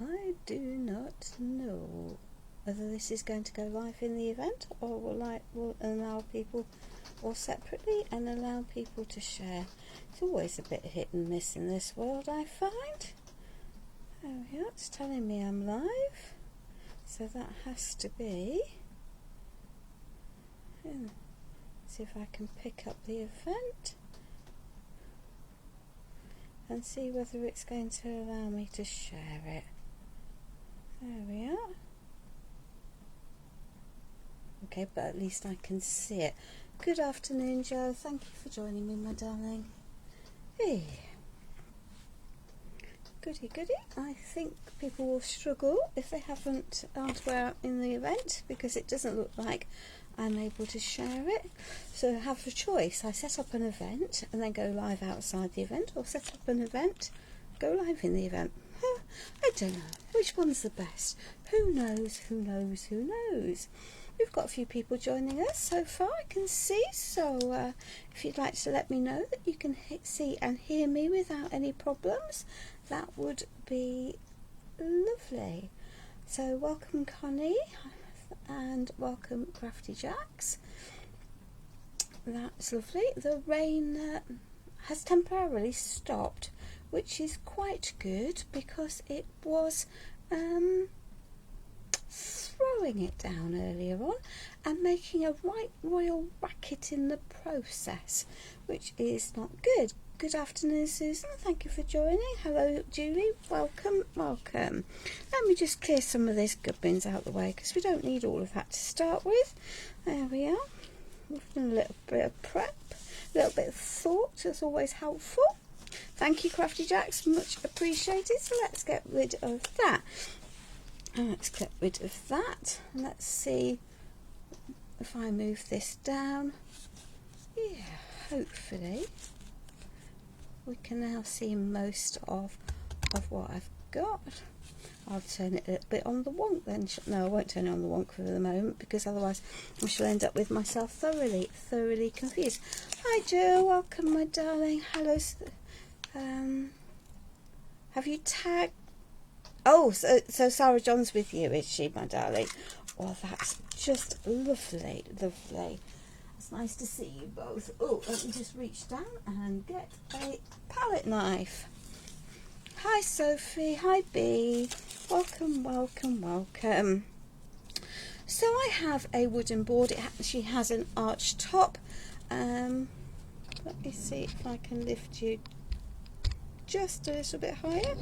I do not know whether this is going to go live in the event or will allow people, or separately, and allow people to share. It's always a bit hit and miss in this world, I find. Oh yeah, it's telling me I'm live, so that has to be. See if I can pick up the event and see whether it's going to allow me to share it. There we are. Okay, but at least I can see it. Good afternoon, Joe. Thank you for joining me, my darling. Hey. Goody goody. I think people will struggle if they haven't elsewhere in the event, because it doesn't look like I'm able to share it. So I have a choice. I set up an event and then go live outside the event, or set up an event, go live in the event. I don't know. Which one's the best? Who knows? Who knows? Who knows? We've got a few people joining us so far, I can see. So if you'd like to let me know that you can see and hear me without any problems, that would be lovely. So welcome, Connie, and welcome, Crafty Jacks. That's lovely. The rain has temporarily stopped, which is quite good, because it was throwing it down earlier on and making a right royal racket in the process, which is not good. Good afternoon, Susan. Thank you for joining. Hello, Julie. Welcome, welcome. Let me just clear some of these gubbins out the way, because we don't need all of that to start with. There we are. We've done a little bit of prep, a little bit of thought. That's always helpful. Thank you, Crafty Jacks. Much appreciated. So let's get rid of that. And let's get rid of that. And let's see if I move this down. Yeah, hopefully we can now see most of what I've got. I'll turn it a little bit on the wonk then. No, I won't turn it on the wonk for the moment, because otherwise I shall end up with myself thoroughly confused. Hi, Joe. Welcome, my darling. Hello. Have you tagged? Oh, so Sarah John's with you, is she, my darling? Well, that's just lovely, lovely. It's nice to see you both. Oh, let me just reach down and get a palette knife. Hi, Sophie. Hi, Bee. Welcome, welcome, welcome. So I have a wooden board. It actually has an arched top. Let me see if I can lift you just a little bit higher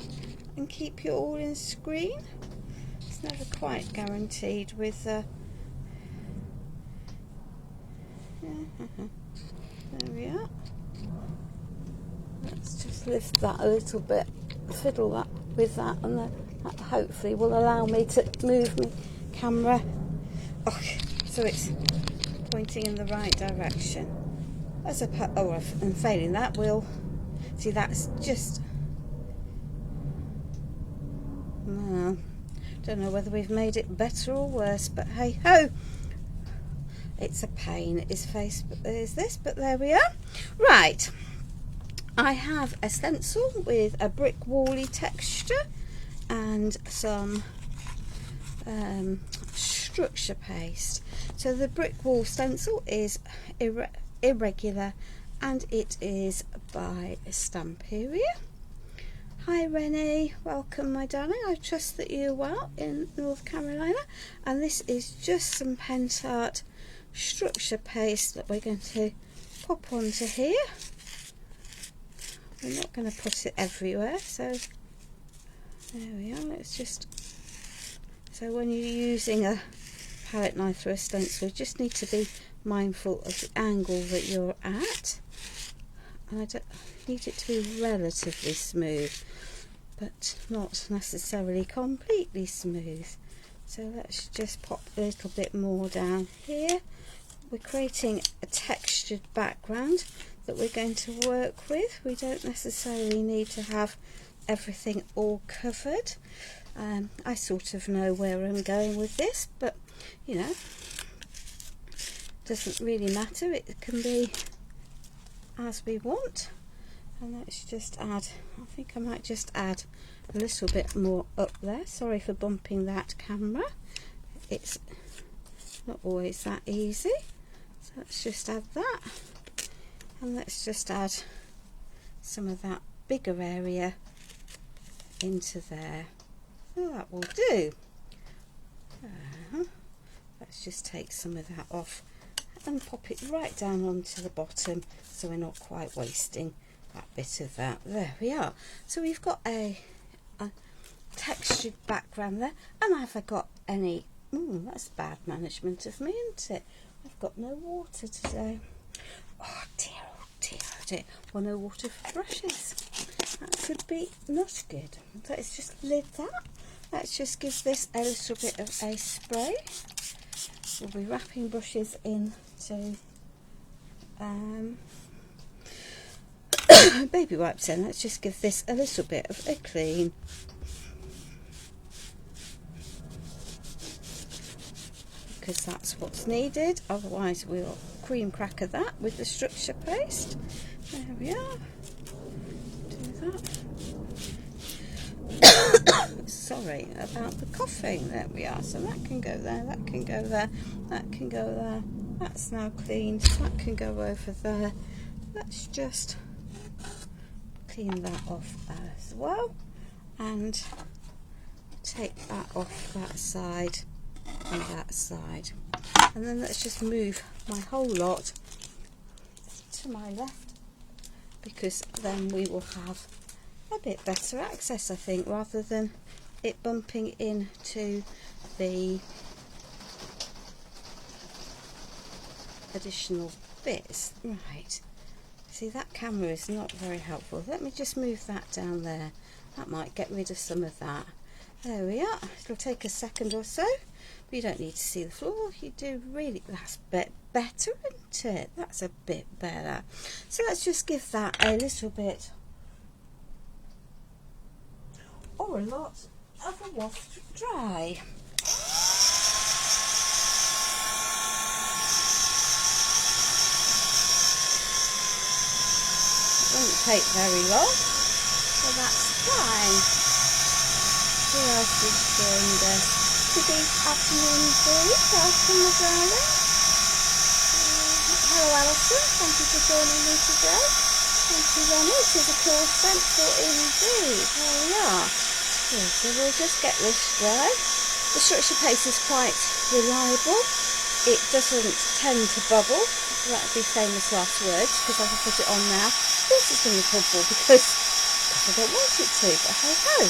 and keep you all in screen. It's never quite guaranteed with there we are. Let's just lift that a little bit, fiddle that with that, and that hopefully will allow me to move my camera. Oh, so it's pointing in the right direction. And failing that, we'll see. That's just, well, don't know whether we've made it better or worse, but hey ho, it's a pain. It's this, but there we are. Right, I have a stencil with a brick wally texture and some structure paste. So the brick wall stencil is irregular, and it is by Stamperia. Hi, Renee. Welcome, my darling. I trust that you're well in North Carolina. And this is just some Pentart structure paste that we're going to pop onto here. We're not going to put it everywhere, so there we are. Let's just, so when you're using a palette knife or a stencil, you just need to be mindful of the angle that you're at. And I don't need it to be relatively smooth, but not necessarily completely smooth. So let's just pop a little bit more down here. We're creating a textured background that we're going to work with. We don't necessarily need to have everything all covered. I sort of know where I'm going with this, but you know, doesn't really matter. It can be as we want. And let's just add, I think I might just add a little bit more up there. Sorry for bumping that camera. It's not always that easy. So let's just add that. And let's just add some of that bigger area into there. So that will do. Let's just take some of that off and pop it right down onto the bottom, so we're not quite wasting that bit of that. There we are. So we've got a textured background there. And have I got any, that's bad management of me, isn't it? I've got no water today. Oh dear, oh dear, oh dear. Well, no water for brushes. That could be not good. Let's just lid that. Let's just give this a little bit of a spray. We'll be wrapping brushes into baby wipes then. Let's just give this a little bit of a clean. Because that's what's needed, otherwise we'll cream cracker that with the structure paste. There we are. Do that. Sorry about the coughing. There we are. So that can go there, that can go there, that can go there. That's now cleaned. That can go over there. Let's just clean that off as well. And take that off that side and that side. And then let's just move my whole lot to my left, because then we will have a bit better access, I think, rather than it bumping into the additional bits. Right, see, that camera is not very helpful. Let me just move that down there. That might get rid of some of that. There we are. It'll take a second or so. But you don't need to see the floor. You do really. That's a bit better, isn't it? That's a bit better. So let's just give that a little bit, or a lot, of a waft dry. It won't take very long. So that's fine. Who else is joined us? Good afternoon, Dee. Welcome, my darling. Hello, Alison. Thank you for joining me today. Thank you, Ronnie. It is a cool stencil indeed. There we are. Good. So we'll just get this dry. The structure paste is quite reliable. It doesn't tend to bubble. That would be famous last words, because I can put it on now. This is going to bubble because I don't want it to, but hey ho.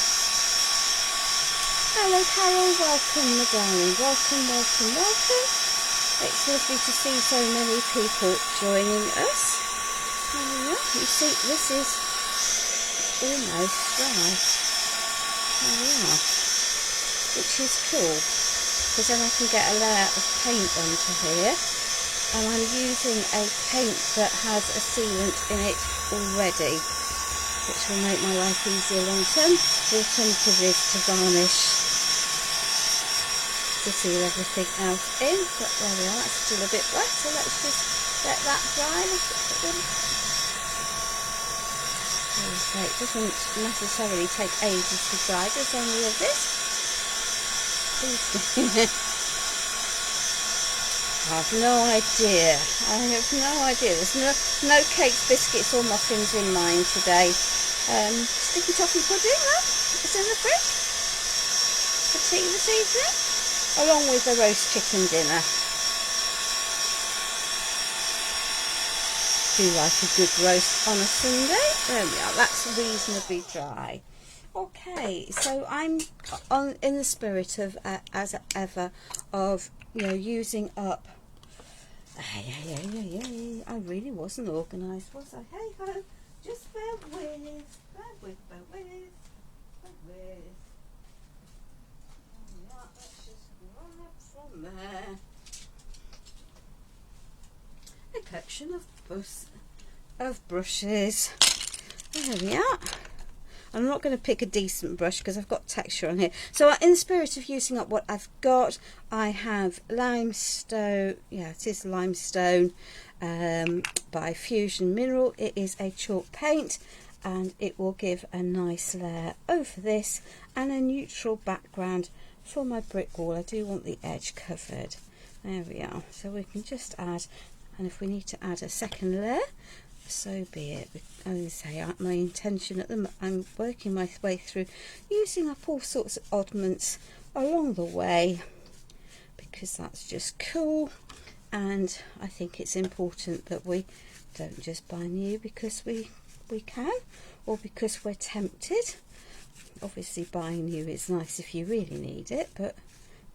Hello Carol, welcome my darling, welcome, welcome, welcome. It's lovely to see so many people joining us. You see, this is almost dry. There we are. Which is cool, because then I can get a layer of paint onto here. And I'm using a paint that has a sealant in it already, which will make my life easier long term. The alternative is to varnish to seal everything else in, but there we are. That's still a bit wet, so let's just let that dry. Okay, it doesn't necessarily take ages to dry, does any of this? I have no idea. I have no idea. There's no cakes, biscuits or muffins in mine today. Sticky toffee pudding, though, it's in the fridge for tea this evening, along with the roast chicken dinner. Do like a good roast on a Sunday. There we are. That's reasonably dry. Okay, so I'm in the spirit of, as ever, of using up. I really wasn't organised, was I? Hey ho, just bear with. Yeah, let's just grab from there a collection of brushes. There we are. I'm not going to pick a decent brush because I've got texture on here. So in the spirit of using up what I've got, I have limestone, yeah, it is limestone by Fusion Mineral. It is a chalk paint, and it will give a nice layer over this and a neutral background for my brick wall. I do want the edge covered. There we are. So we can just add, and if we need to add a second layer, so be it. As I say, my intention at the moment, I'm working my way through using up all sorts of oddments along the way, because that's just cool. And I think it's important that we don't just buy new because we can, or because we're tempted. Obviously buying new is nice if you really need it, but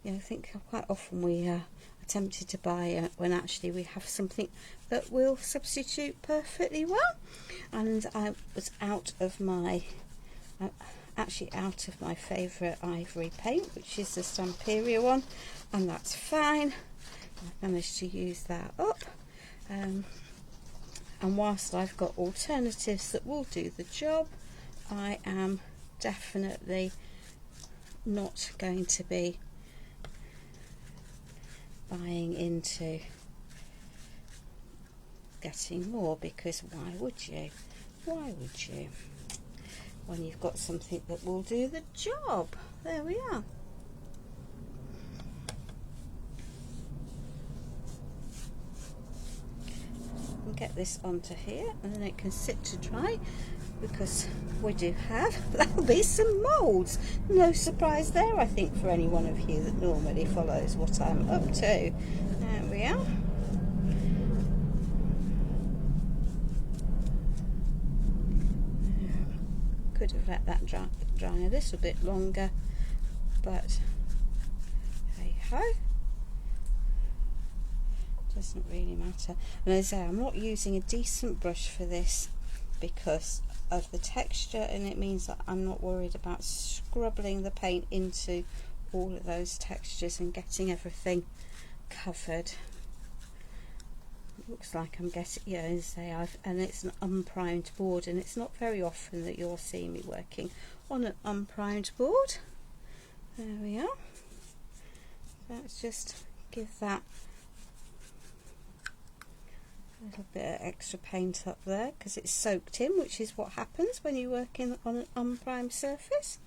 you know, I think quite often we are tempted to buy when actually we have something that will substitute perfectly well. And I was out of my favourite ivory paint, which is the Stamperia one, and that's fine. I've managed to use that up, and whilst I've got alternatives that will do the job, I am definitely not going to be buying into getting more, because why would you? Why would you? When you've got something that will do the job. There we are. And get this onto here, and then it can sit to dry, because we do have, there'll be some moulds. No surprise there, I think, for any one of you that normally follows what I'm up to. There we are. Could have let that dry a little bit longer, but hey ho, doesn't really matter. And as I say, I'm not using a decent brush for this because of the texture, and it means that I'm not worried about scrubbling the paint into all of those textures and getting everything covered. It looks like I'm getting, yeah, as I say, and it's an unprimed board, and it's not very often that you'll see me working on an unprimed board. There we are. Let's just give that a little bit of extra paint up there because it's soaked in, which is what happens when you're working on an unprimed surface.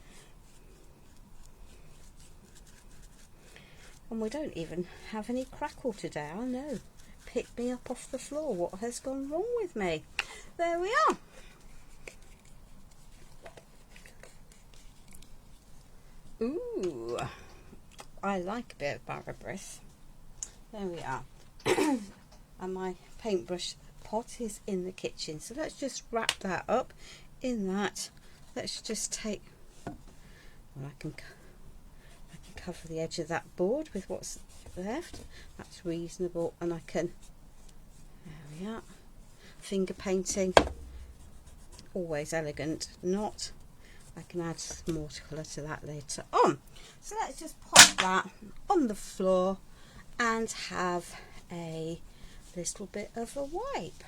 And we don't even have any crackle today. I know. Pick me up off the floor. What has gone wrong with me? There we are. Ooh, I like a bit of Barabris. There we are. And my paintbrush pot is in the kitchen, so let's just wrap that up in that. Let's just take, well, I can cover the edge of that board with what's left. That's reasonable, and I can, there we are, finger painting, always elegant. Not, I can add some watercolour to that later on. So let's just pop that on the floor and have a little bit of a wipe,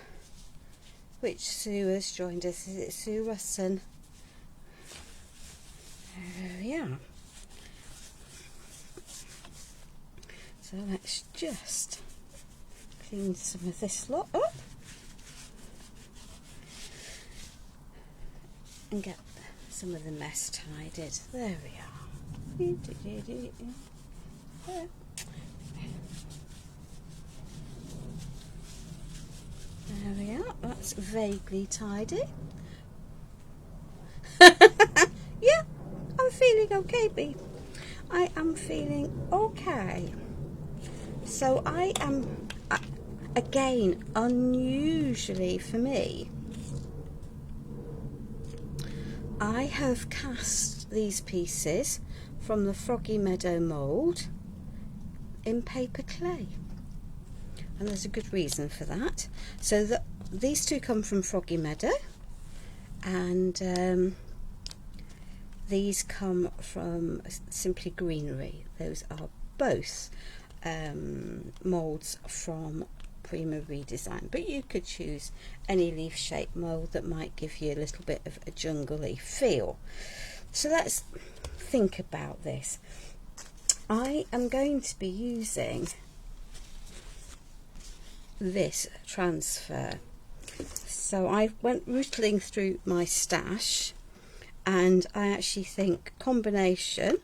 which Sue has joined us. Is it Sue Russon? There we are. So let's just clean some of this lot up and get some of the mess tidied. There we are. There. There we are, that's vaguely tidy. Yeah, I'm feeling okay, Bea. I am feeling okay. So I am, again, unusually for me, I have cast these pieces from the Froggy Meadow mould in paper clay. And there's a good reason for that. So these two come from Froggy Meadow, and these come from Simply Greenery. Those are both moulds from Prima Redesign, but you could choose any leaf shape mould that might give you a little bit of a jungly feel. So let's think about this. I am going to be using this transfer. So I went rustling through my stash, and I actually think combination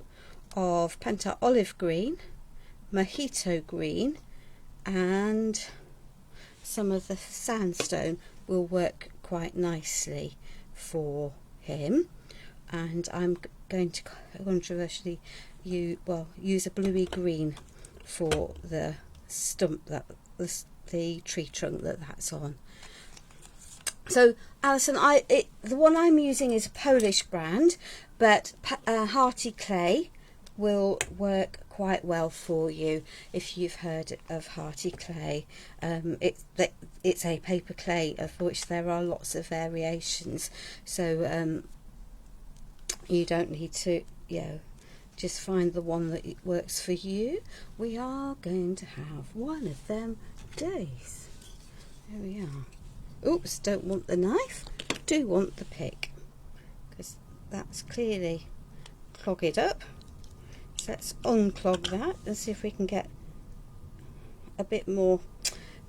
of Pentart olive green, mojito green and some of the sandstone will work quite nicely for him. And I'm going to controversially use a bluey green for the stump, that the tree trunk that's on. So Alison, the one I'm using is a Polish brand, but Hearty Clay will work quite well for you if you've heard of Hearty Clay. It's a paper clay of which there are lots of variations, so you don't need to just find the one that works for you. We are going to have one of them days. There we are. Oops, don't want the knife, do want the pick, because that's clearly clogged it up. So let's unclog that and see if we can get a bit more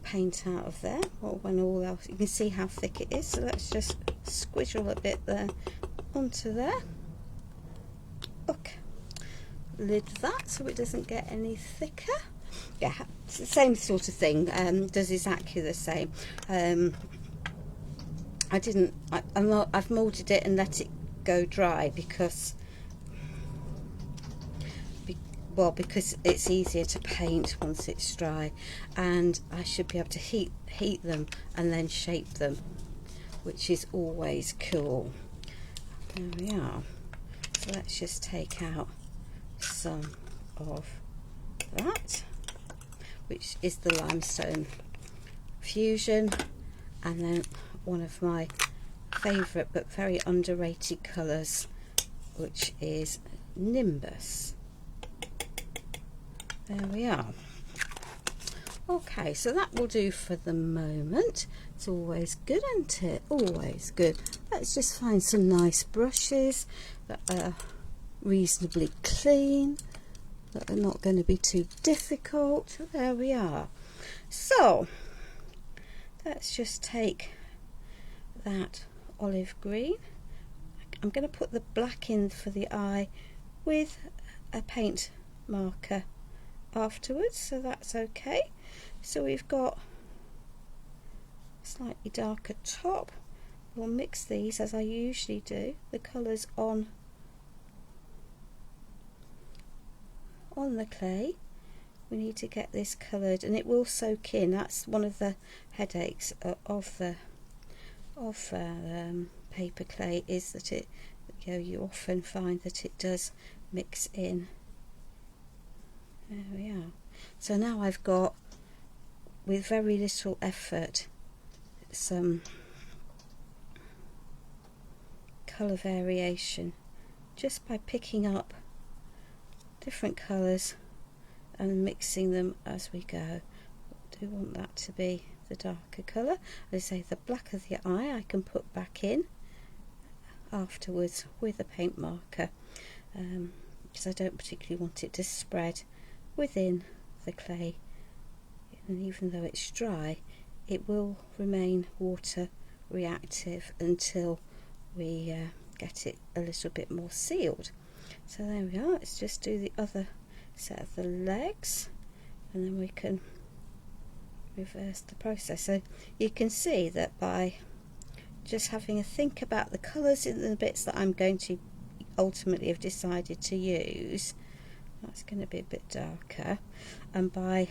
paint out of there. Or when all else, you can see how thick it is. So let's just squiggle a bit there onto there. Okay, lid that so it doesn't get any thicker. Yeah, it's the same sort of thing. Does exactly the same. I've moulded it and let it go dry because it's easier to paint once it's dry, and I should be able to heat them and then shape them, which is always cool. There we are. So let's just take out some of that, which is the limestone fusion, and then one of my favourite but very underrated colours, which is Nimbus. There we are. Okay, so that will do for the moment. It's always good, isn't it? Always good. Let's just find some nice brushes that are reasonably clean, that are not going to be too difficult. There we are. So let's just take that olive green. I'm going to put the black in for the eye with a paint marker afterwards, so that's okay. So we've got a slightly darker top. We'll mix these as I usually do, the colours on the clay. We need to get this coloured, and it will soak in. That's one of the headaches of paper clay, is that it, you often find that it does mix in. There we are. So now I've got, with very little effort, some colour variation just by picking up different colours and mixing them as we go. I do want that to be the darker colour. As I say, the black of the eye I can put back in afterwards with a paint marker, because I don't particularly want it to spread within the clay, and even though it's dry it will remain water reactive until we get it a little bit more sealed. So there we are. Let's just do the other set of the legs, and then we can reverse the process. So you can see that by just having a think about the colours in the bits that I'm going to ultimately have decided to use, that's going to be a bit darker, and by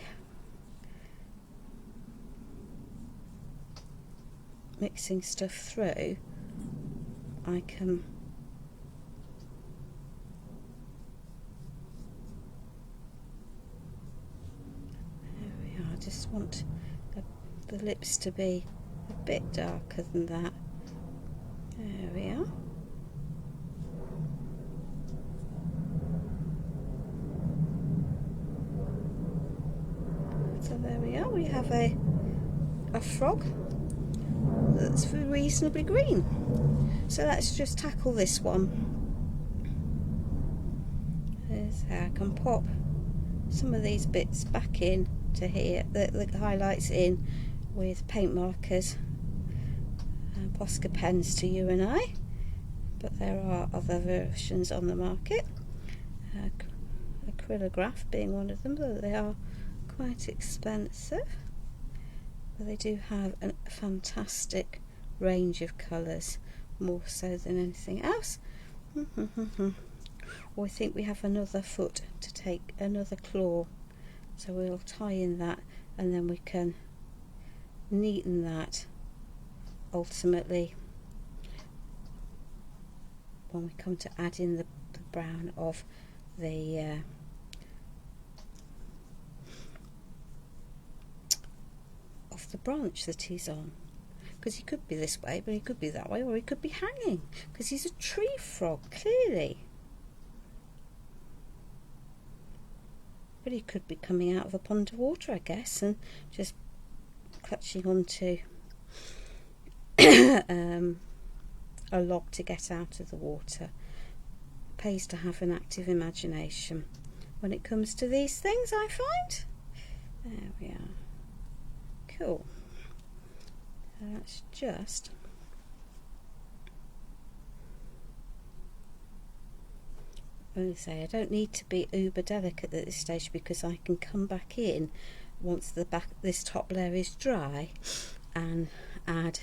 mixing stuff through I can I just want the lips to be a bit darker than that. There we are. So there we are, we have a a frog that's reasonably green. So let's just tackle this one. There's how I can pop some of these bits back in to here, the highlights in with paint markers and Posca pens to you and I, but there are other versions on the market, acrylograph being one of them, though they are quite expensive, but they do have a fantastic range of colours, more so than anything else. I think we have another foot to take, another claw, so we'll tie in that and then we can neaten that ultimately when we come to add in the brown of the branch that he's on, because he could be this way but he could be that way, or he could be hanging because he's a tree frog clearly. But he could be coming out of a pond of water, I guess, and just clutching onto a log to get out of the water. It pays to have an active imagination when it comes to these things, I find. There we are. Cool. So that's just... I say I don't need to be uber delicate at this stage because I can come back in once this top layer is dry and add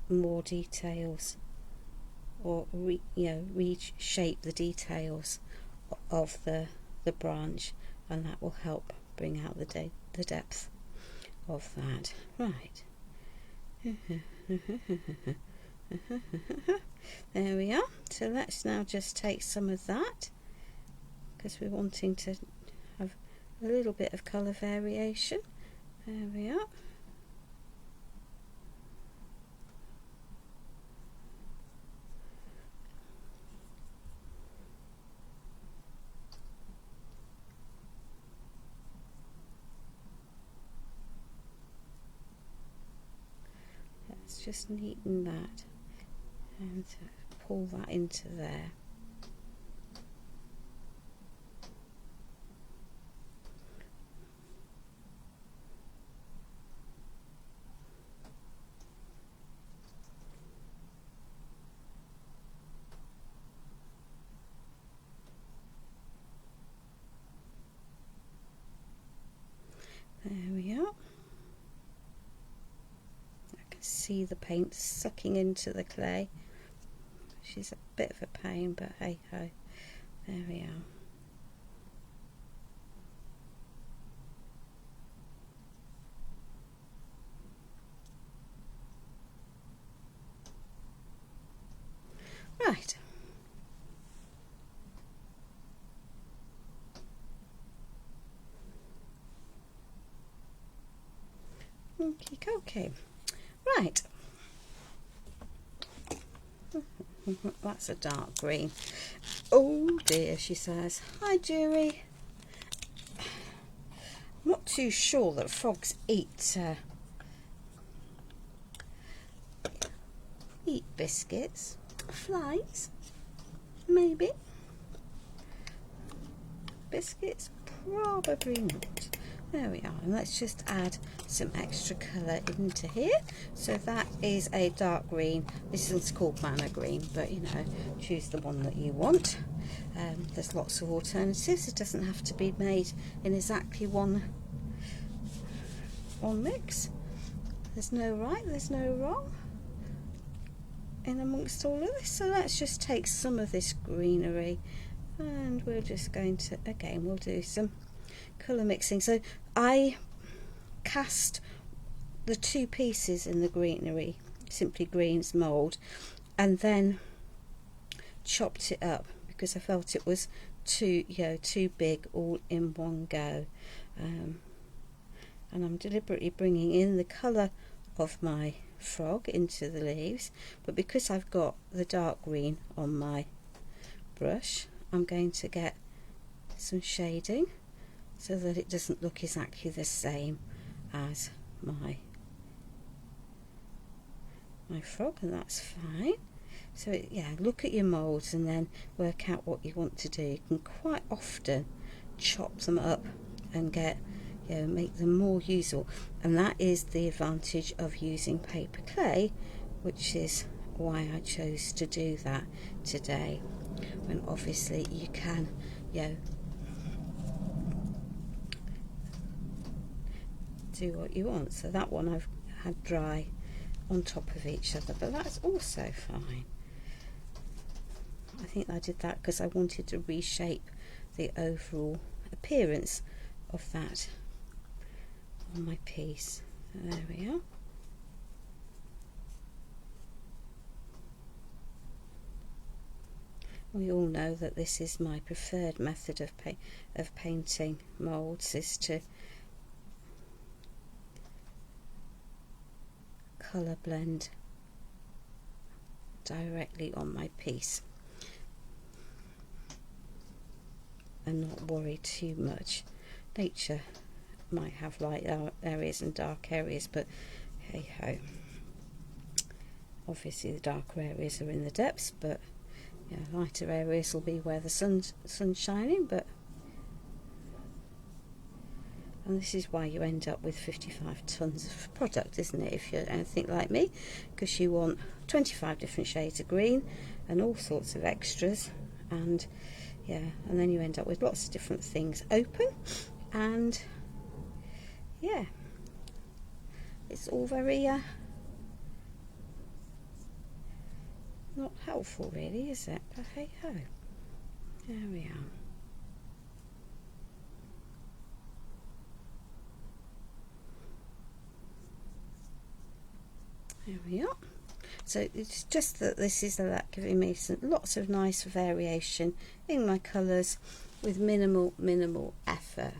more details, or reshape the details of the branch, and that will help bring out the depth of that. Right. There we are. So let's now just take some of that, because we're wanting to have a little bit of colour variation. There we are. Let's just neaten that and pull that into there. There we are. I can see the paint sucking into the clay. She's a bit of a pain, but hey ho. There we are. Right. Okay. Right. That's a dark green. Oh dear, she says. Hi, Jury. I'm not too sure that frogs eat biscuits. Flies, maybe. Biscuits, probably not. There we are, and let's just add some extra colour into here. So that is a dark green. This one's called Manna Green, but you know, choose the one that you want. There's lots of alternatives. It doesn't have to be made in exactly one mix. There's no right, there's no wrong in amongst all of this. So let's just take some of this greenery, and we're just going to, again, we'll do some colour mixing. So I cast the two pieces in the greenery, Simply Green's mould, and then chopped it up because I felt it was too big all in one go. And I'm deliberately bringing in the colour of my frog into the leaves, but because I've got the dark green on my brush, I'm going to get some shading so that it doesn't look exactly the same as my frog, and that's fine. So yeah, look at your moulds and then work out what you want to do. You can quite often chop them up and get, you know, make them more usable, and that is the advantage of using paper clay, which is why I chose to do that today, when obviously you can, you know, do what you want. So that one I've had dry on top of each other, but that's also fine. I think I did that because I wanted to reshape the overall appearance of that on my piece. There we are. We all know that this is my preferred method of painting moulds, is to colour blend directly on my piece and not worry too much. Nature might have light areas and dark areas, but hey ho. Obviously the darker areas are in the depths, but you know, lighter areas will be where the sun's shining. And this is why you end up with 55 tons of product, isn't it, if you're anything like me, because you want 25 different shades of green and all sorts of extras, and yeah, and then you end up with lots of different things open, and yeah, it's all very not helpful really, is it? But hey ho, there we are. There we are. So it's just that this is giving me lots of nice variation in my colours with minimal effort.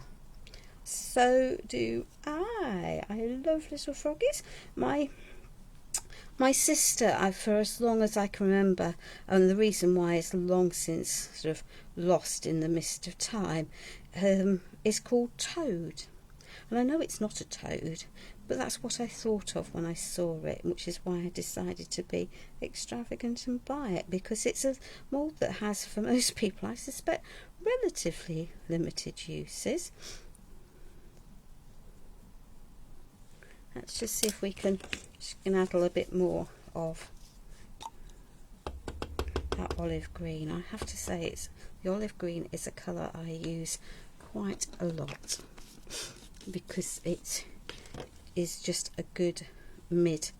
So do I. I love little froggies. My sister, for as long as I can remember, and the reason why is long since sort of lost in the mist of time, is called Toad. And I know it's not a toad, but that's what I thought of when I saw it, which is why I decided to be extravagant and buy it, because it's a mould that has, for most people, I suspect, relatively limited uses. Let's just see if we can add a little bit more of that olive green. I have to say, the olive green is a colour I use quite a lot, because it is just a good mid,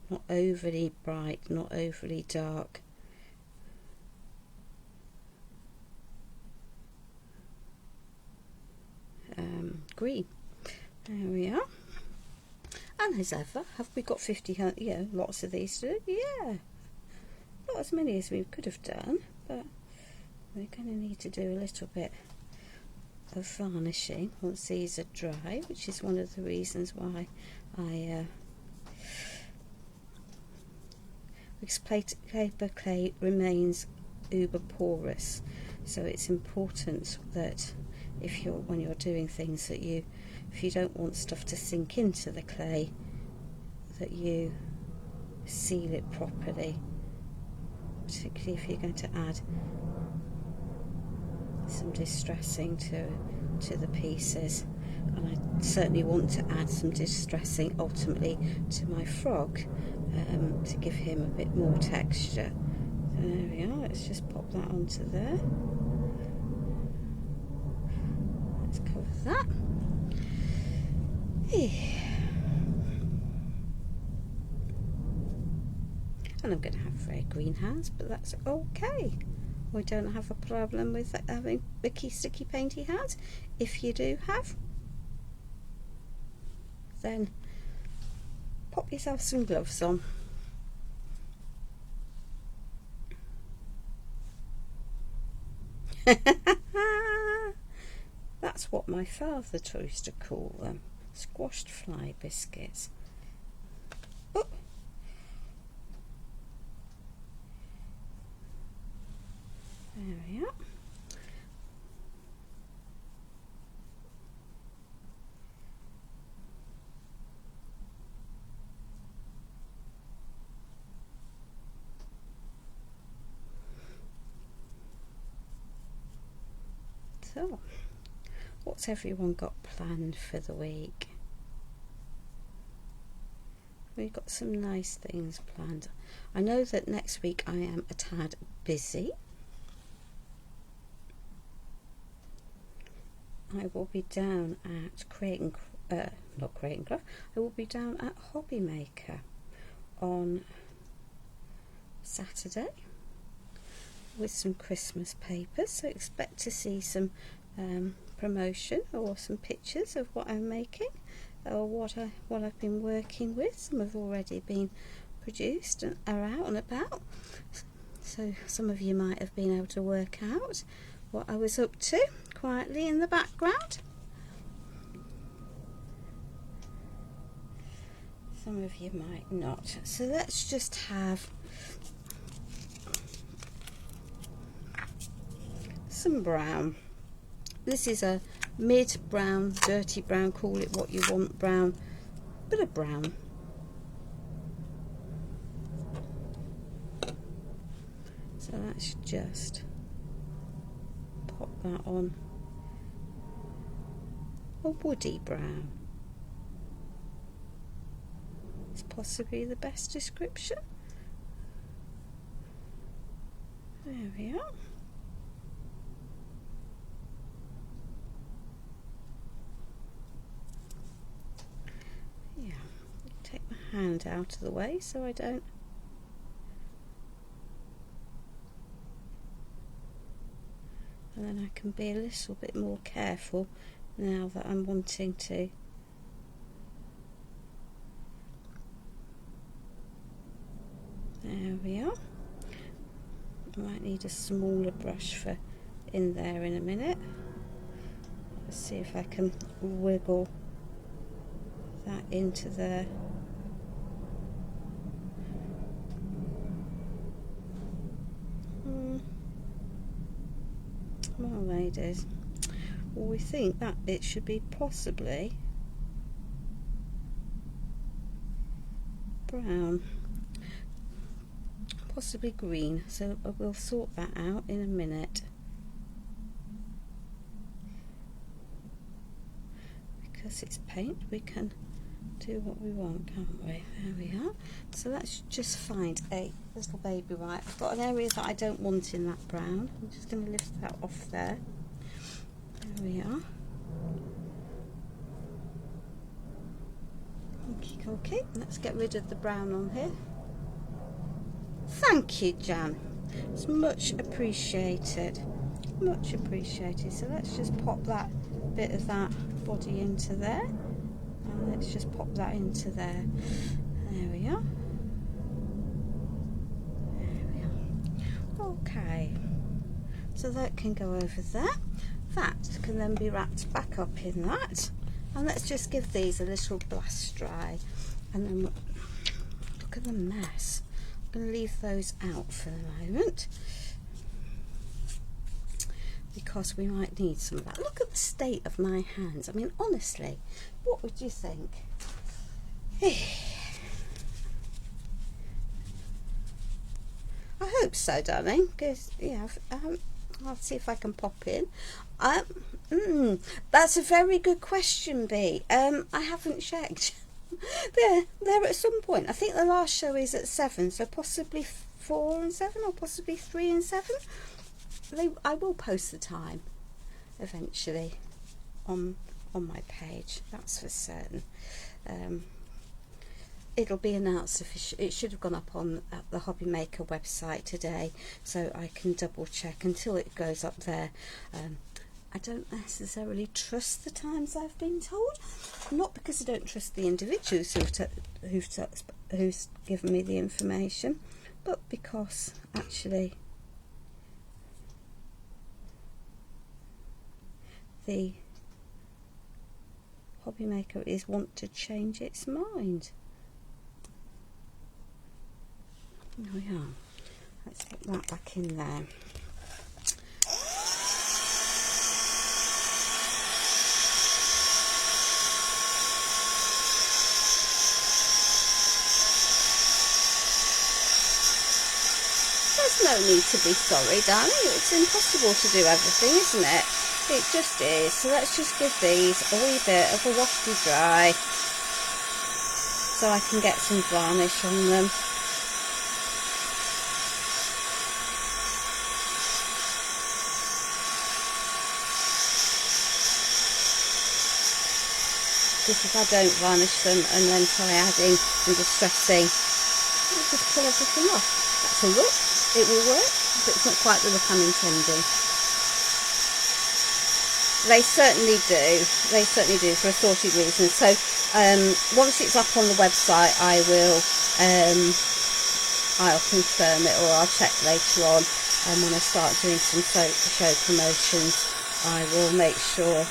not overly bright, not overly dark. Green. There we are. And as ever, have we got 50? Yeah, lots of these to do. Yeah, not as many as we could have done, but we're going to need to do a little bit of varnishing once these are dry, which is one of the reasons why because paper clay remains uber porous, so it's important that when you're doing things, that if you don't want stuff to sink into the clay, that you seal it properly, particularly if you're going to add some distressing to the pieces. And I certainly want to add some distressing ultimately to my frog, to give him a bit more texture. So there we are. Let's just pop that onto there. Let's cover that. And I'm going to have very green hands, but that's okay. We don't have a problem with having icky, sticky, painty hands. If you do have, then pop yourself some gloves on. That's what my father used to call them, squashed fly biscuits. Oh. There we are. So, what's everyone got planned for the week? We've got some nice things planned. I know that next week I am a tad busy. I will be down at not Create and Craft, I will be down at Hobby Maker on Saturday with some Christmas papers, so expect to see some promotion or some pictures of what I'm making or what I've been working with. Some have already been produced and are out and about, so some of you might have been able to work out what I was up to quietly in the background. Some of you might not. So let's just have some brown. This is a mid brown, dirty brown, call it what you want brown, but a brown. So let's just pop that on a woody brown. It's possibly the best description. There we are. Yeah, take my hand out of the way so I don't. And then I can be a little bit more careful now that I'm wanting to. There we are. I might need a smaller brush for in there in a minute. Let's see if I can wiggle that into there. Well, ladies, well, we think that it should be possibly brown, possibly green, so we'll sort that out in a minute. Because it's paint, we can do what we want, can't we? There we are. So let's just find a little baby white. I've got an area that I don't want in that brown. I'm just going to lift that off there. There we are. Okay, let's get rid of the brown on here. Thank you, Jan. It's much appreciated. Much appreciated. So let's just pop that bit of that body into there. And let's just pop that into there. There we are. There we are. Okay. So that can go over there. That can then be wrapped back up in that. And let's just give these a little blast dry. And then look at the mess. I'm going to leave those out for the moment, because we might need some of that. Look at the state of my hands. I mean, honestly, what would you think? I hope so, darling, because yeah, I'll see if I can pop in. That's a very good question, Bea. I haven't checked. They're at some point. I think the last show is at 7, so possibly 4 and 7, or possibly 3 and 7. I will post the time eventually on my page, that's for certain. It'll be announced it should have gone up on the Hobby Maker website today, so I can double check until it goes up there. I don't necessarily trust the times I've been told, not because I don't trust the individuals who's given me the information, but because actually the Hobby Maker is want to change its mind. There we are. Let's put that back in there. There's no don't need to be sorry, darling. It's impossible to do everything, isn't it? It just is. So let's just give these a wee bit of a wafty dry so I can get some varnish on them. Because if I don't varnish them and then try adding and distressing, I'll just pull everything off. That's a look. It will work, but it's not quite the look I'm intending. They certainly do. They certainly do for assorted reasons. So once it's up on the website, I'll confirm it, or I'll check later on. And when I start doing some show promotions, I will make sure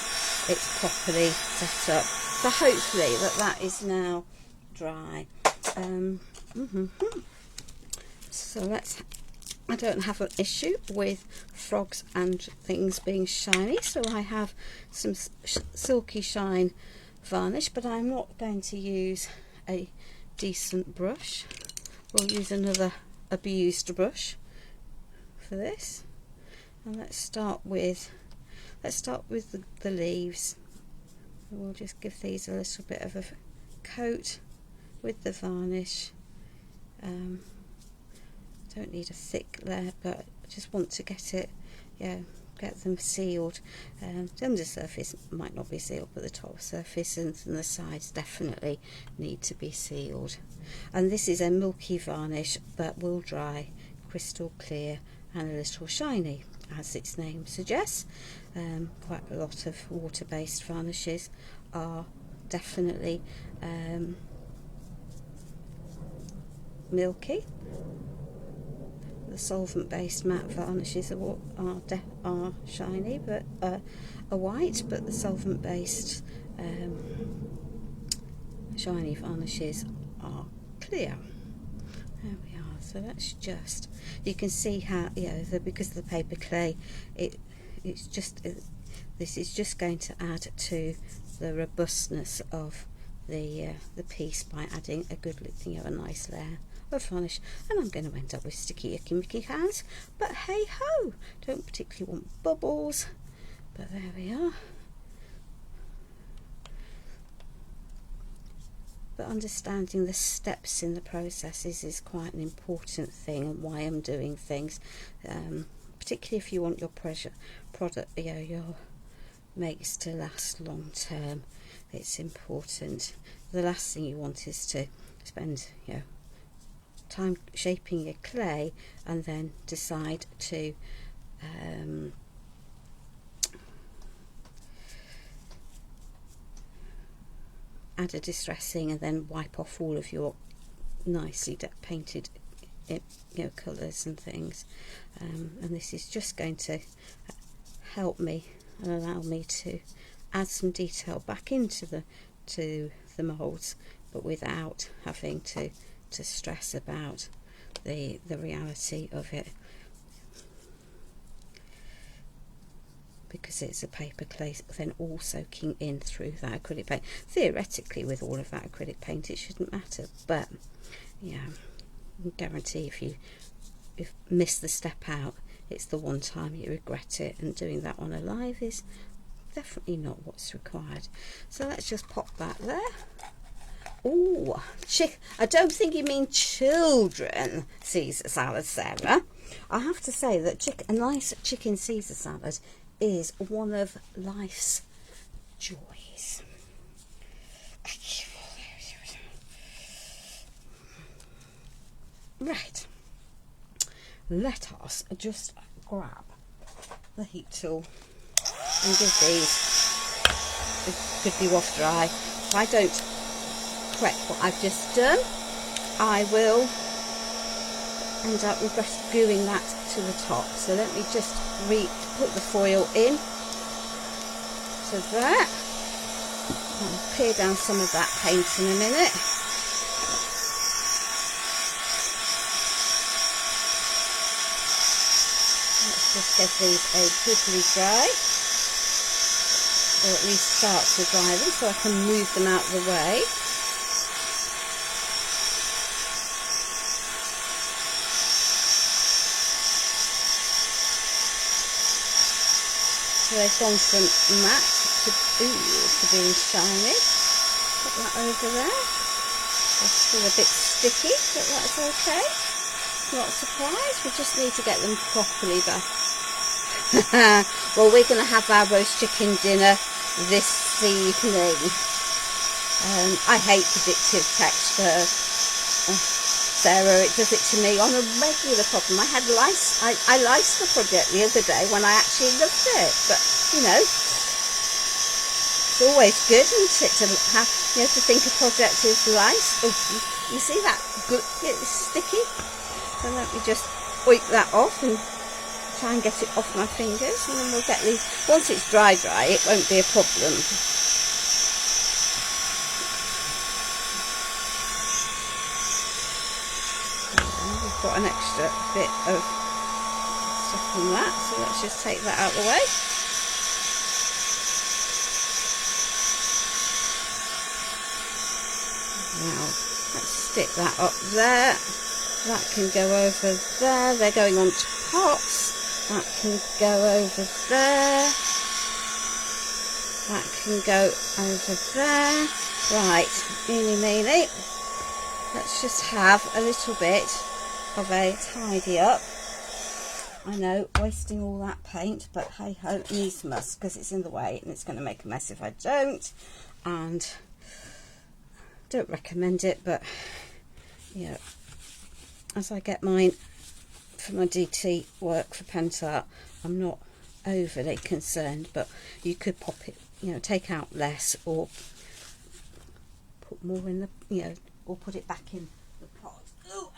it's properly set up. So hopefully that is now dry. So I don't have an issue with frogs and things being shiny, so I have some silky shine varnish, but I'm not going to use a decent brush. We'll use another abused brush for this, and let's start with the leaves. We'll just give these a little bit of a coat with the varnish. Don't need a thick layer, but I just want to get them sealed. The undersurface might not be sealed, but the top surface and the sides definitely need to be sealed. And this is a milky varnish, but will dry, crystal clear and a little shiny, as its name suggests. Quite a lot of water-based varnishes are definitely milky. The solvent-based matte varnishes are shiny, but are white. But the solvent-based shiny varnishes are clear. There we are. So that's just, you can see how, because of the paper clay, this is just going to add to the robustness of the piece by adding a good, a nice layer of varnish. And I'm going to end up with sticky icky mickey hands, but hey ho, don't particularly want bubbles, but there we are. But understanding the steps in the processes is quite an important thing, and why I'm doing things, particularly if you want your product, your makes to last long term. It's important. The last thing you want is to spend time shaping your clay and then decide to add a distressing and then wipe off all of your nicely painted colours and things, and this is just going to help me and allow me to add some detail back into the moulds, but without having to stress about the reality of it, because it's a paper clay, then all soaking in through that acrylic paint. Theoretically, with all of that acrylic paint, it shouldn't matter, but yeah, I can guarantee if you miss the step out, it's the one time you regret it, and doing that on a live is definitely not what's required. So let's just pop that there. Oh, I don't think you mean children Caesar salad, Sarah. I have to say that a nice chicken Caesar salad is one of life's joys. Right, let us just grab the heat tool and give these a good be waft dry. If I don't correct what I've just done, I will end up gluing that to the top. So let me just put the foil in to that. I'll clear down some of that paint in a minute. Let's just get these a goodly dry, or at least start to dry them so I can move them out of the way. So they've gone from matte to being shiny. Put that over there. They're still a bit sticky, but that's okay. Not a surprise. We just need to get them properly back. Well, we're going to have our roast chicken dinner this evening. I hate predictive texture. Sarah, it does it to me on a regular problem. I had lice. I liced the project the other day when I actually loved it. But you know, it's always good, isn't it, to have, you know, to think a project is lice. Oh, you see that? It's sticky. So let me just wipe that off and try and get it off my fingers, and then we'll get these. Once it's dry, it won't be a problem. Got an extra bit of stuff on that, so let's just take that out of the way. Now let's stick that up there. That can go over there. They're going on to pots. That can go over there. That can go over there. Right, eeny meeny. Let's just have a little bit of a tidy up. I know, wasting all that paint, but hey ho, needs must, because it's in the way and it's going to make a mess if I don't. And don't recommend it, but yeah, as I get mine for my DT work for Pentart, I'm not overly concerned, but you could pop it, you know, take out less or put more in the, you know, or put it back in the pot. Ooh,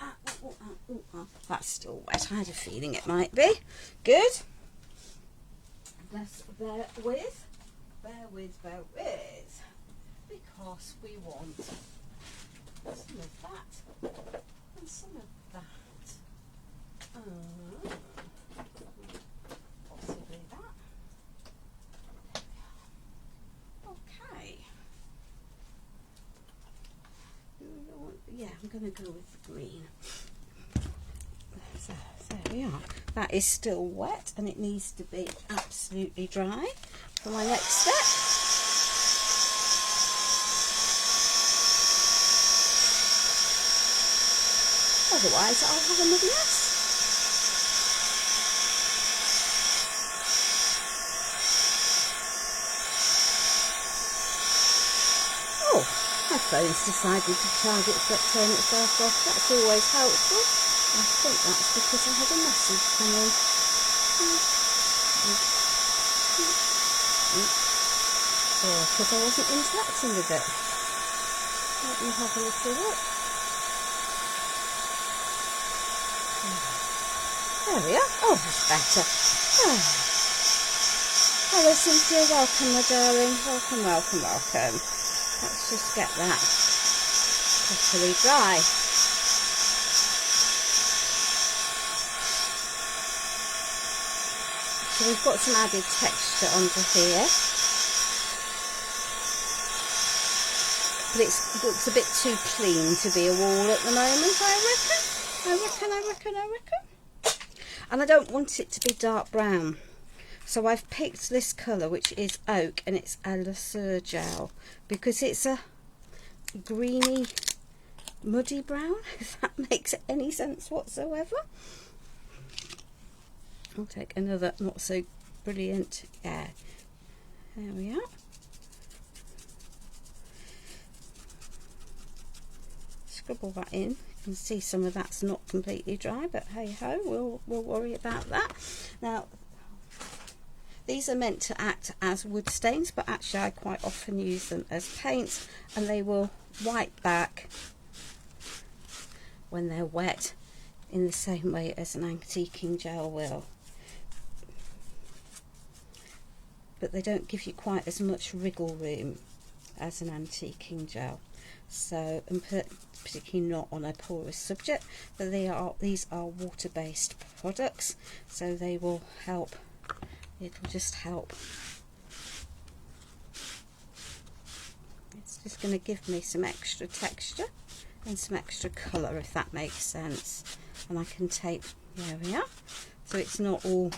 that's still wet. I had a feeling it might be. Good. Let's bear with, because we want some of that and some of that. Possibly that. Okay. Yeah, I'm going to go with the green. So there we are. That is still wet and it needs to be absolutely dry for my next step. Otherwise I'll have another mess. Oh, my phone's decided to turn itself off. That's always helpful. I think that's because I had a message coming. Or because I wasn't interacting with it. Let me have a little look. There we are. Oh, that's better. Oh. Hello Cynthia, welcome my darling. Welcome. Let's just get that properly dry. So we've got some added texture onto here, but it looks a bit too clean to be a wall at the moment, I reckon. And I don't want it to be dark brown, so I've picked this colour, which is oak, and it's a Lasur gel, because it's a greeny muddy brown, if that makes any sense whatsoever. I'll take another not so brilliant, yeah, there we are. Scribble that in. You can see some of that's not completely dry, but hey ho, we'll worry about that. Now these are meant to act as wood stains, but actually I quite often use them as paints, and they will wipe back when they're wet in the same way as an antiquing gel will. But they don't give you quite as much wriggle room as an antiquing gel. So, and particularly not on a porous subject, but these are water-based products, so they will help. It'll just help. It's just going to give me some extra texture and some extra colour, if that makes sense. And I can take, there we are. So it's not all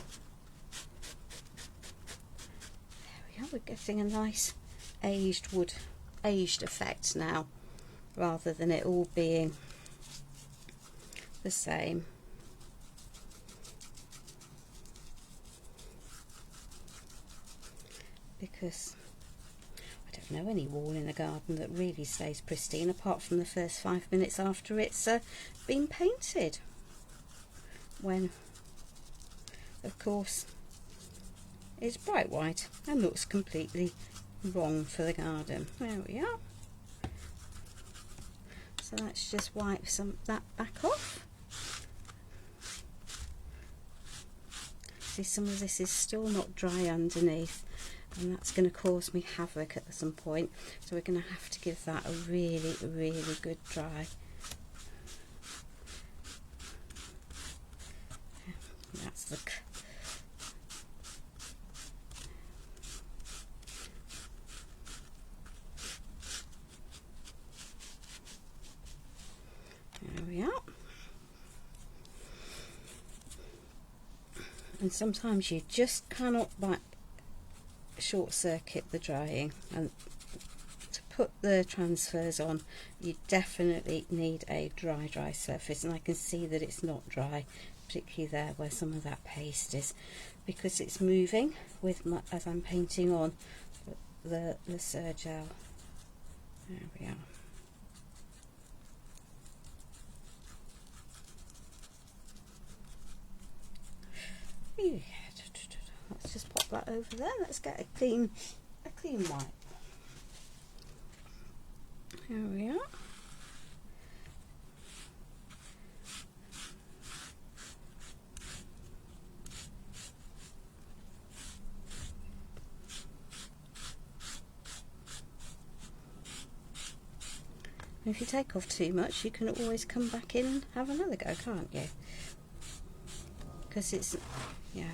we are, we're getting a nice aged effect now, rather than it all being the same. Because I don't know any wall in a garden that really stays pristine apart from the first 5 minutes after it's been painted, when of course it's bright white and looks completely wrong for the garden. There we are. So let's just wipe that back off. See, some of this is still not dry underneath, and that's going to cause me havoc at some point, so we're going to have to give that a really, really good dry. That's the there we are. And sometimes you just cannot short circuit the drying, and to put the transfers on you definitely need a dry surface, and I can see that it's not dry, particularly there where some of that paste is, because it's moving with as I'm painting on the Surgel. There we are. Yeah. Let's just pop that over there. Let's get a clean wipe. Here we are. And if you take off too much, you can always come back in and have another go, can't you? Because it's, yeah.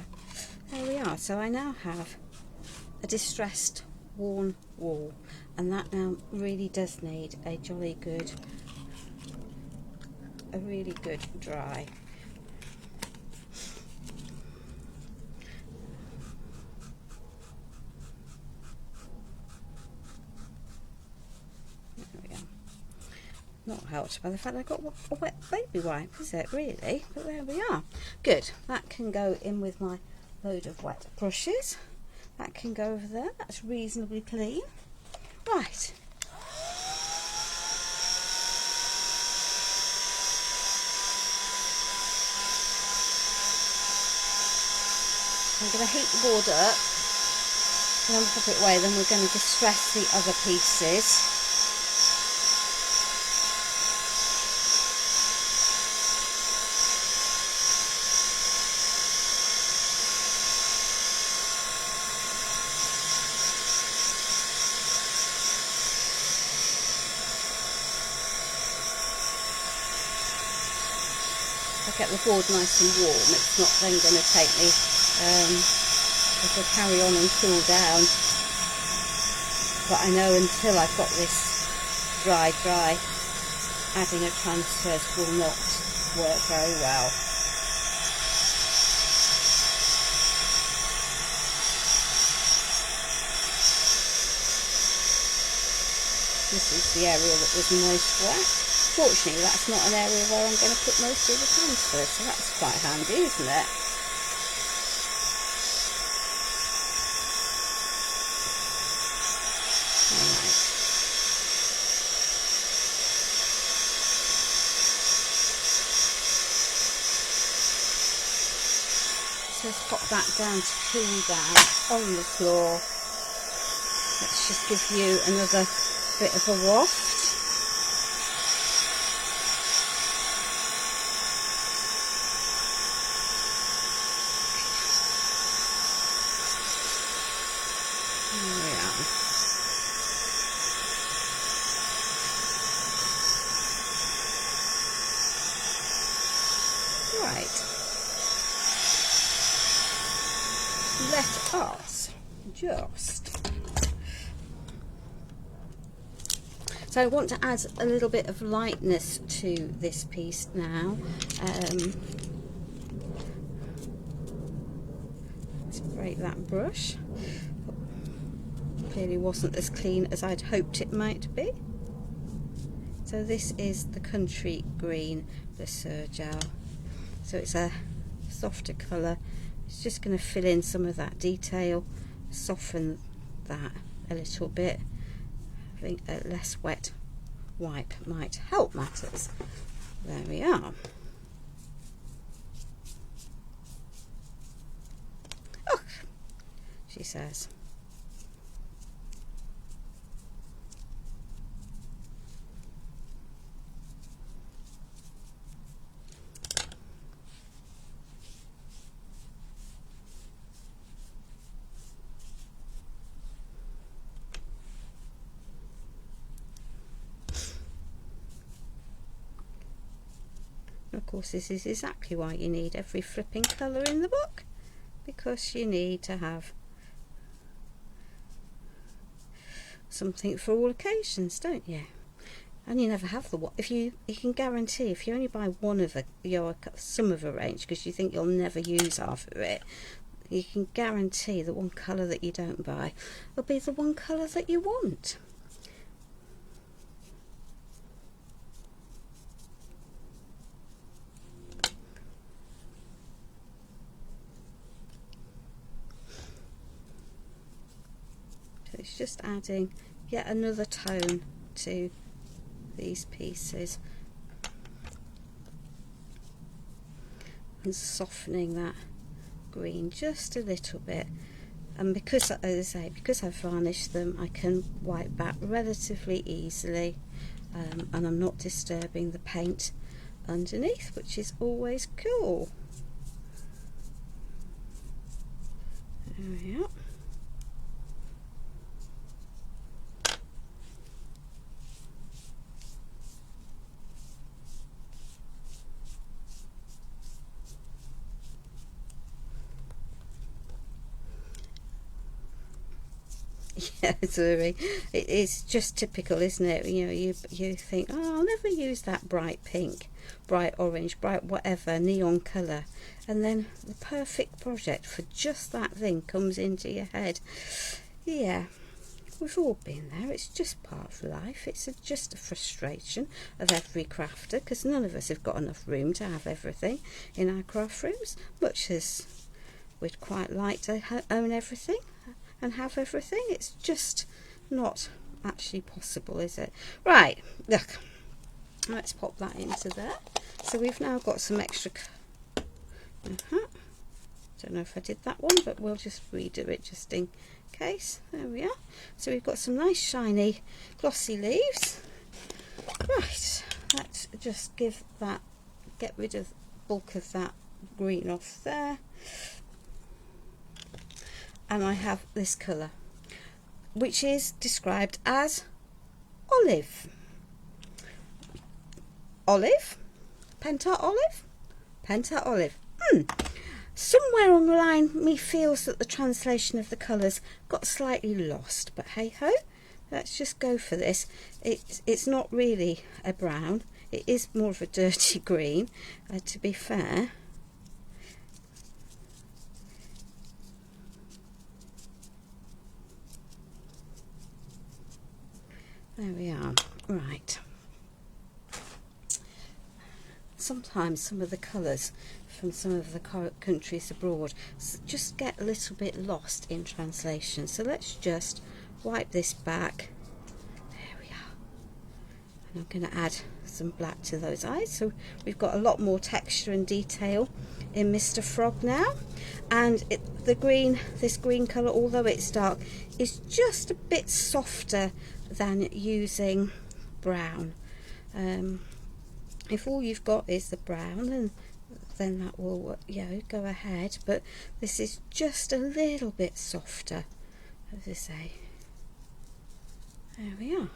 There we are. So I now have a distressed, worn wall, and that now really does need a really good dry. There we are. Not helped by the fact I've got a wet baby wipe, is it really? But there we are. Good. That can go in with my load of wet brushes. That can go over there. That's reasonably clean. Right. I'm going to heat the board up and then pop it away. Then we're going to distress the other pieces. Get the board nice and warm, it's not then going to take me, it'll carry on and cool down, but I know until I've got this dry, adding a transfers will not work very well. This is the area that was most wet. Fortunately, that's not an area where I'm going to put most of the transfers, so that's quite handy, isn't it? Alright. So let's pop that down to cool down on the floor. Let's just give you another bit of a waft. Right, let us just, so I want to add a little bit of lightness to this piece now. Let's break that brush. clearly wasn't as clean as I'd hoped it might be. So this is the Country Green Blissur Gel. So it's a softer colour. It's just going to fill in some of that detail, soften that a little bit. I think a less wet wipe might help matters. There we are. Oh, she says. Of course, this is exactly why you need every flipping colour in the book, because you need to have something for all occasions, don't you? And you never have the one. If you can guarantee, if you only buy one of some of a range because you think you'll never use half of it, you can guarantee the one colour that you don't buy will be the one colour that you want. It's just adding yet another tone to these pieces and softening that green just a little bit. And because, as I say, because I've varnished them, I can wipe back relatively easily, and I'm not disturbing the paint underneath, which is always cool. There we are. Yeah, sorry. It is just typical, isn't it? You know, you think, oh, I'll never use that bright pink, bright orange, bright whatever, neon colour. And then the perfect project for just that thing comes into your head. Yeah, we've all been there. It's just part of life. It's just a frustration of every crafter, because none of us have got enough room to have everything in our craft rooms, much as we'd quite like to own everything and have everything. It's just not actually possible, is it? Right, look, let's pop that into there. So we've now got some extra don't know if I did that one, but we'll just redo it just in case. There we are. So we've got some nice shiny glossy leaves. Right, let's just get rid of the bulk of that green off there. And I have this colour, which is described as olive. Olive? Pentart olive? Pentart olive. Somewhere on the line, me feels that the translation of the colours got slightly lost, but hey ho, let's just go for this. It's not really a brown, it is more of a dirty green, to be fair. There we are. Right. Sometimes some of the colours from some of the countries abroad just get a little bit lost in translation. So let's just wipe this back. There we are. And I'm going to add some black to those eyes. So we've got a lot more texture and detail in Mr. Frog now. And this green colour, although it's dark, is just a bit softer than using brown. If all you've got is the brown, then that will, go ahead, but this is just a little bit softer, as I say. There we are.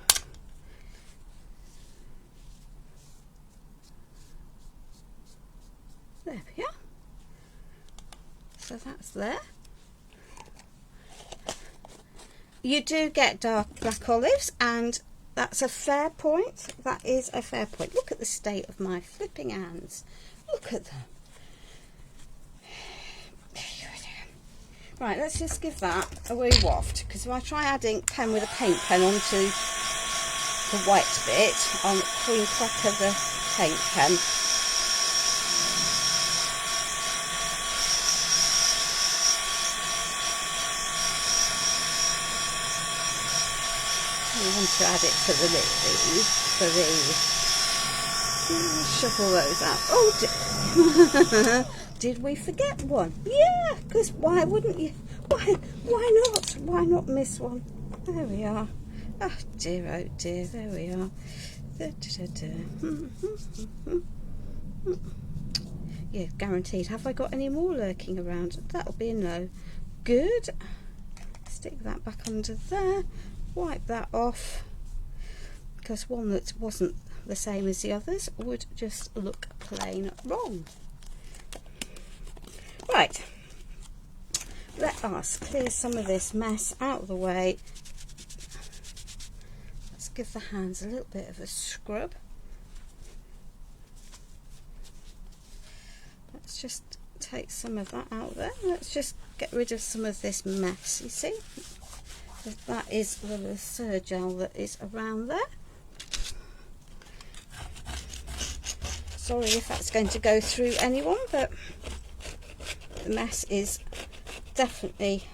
There we are. So that's there. You do get dark black olives, and that's a fair point. That is a fair point. Look at the state of my flipping hands. Look at them. Right, let's just give that a wee waft, because if I try adding pen with a paint pen onto the white bit, I'll clean crack of the paint pen. We want to add it for the lilies, shuffle those out. Oh, did we forget one? Yeah, because why wouldn't you? Why not? Why not miss one? There we are. Oh dear, there we are. Yeah, guaranteed. Have I got any more lurking around? That'll be a no. Good. Stick that back under there. Wipe that off, because one that wasn't the same as the others would just look plain wrong. Right, let us clear some of this mess out of the way. Let's give the hands a little bit of a scrub. Let's just take some of that out there. Let's just get rid of some of this mess, you see. That is the serge gel that is around there. Sorry if that's going to go through anyone, but the mess is definitely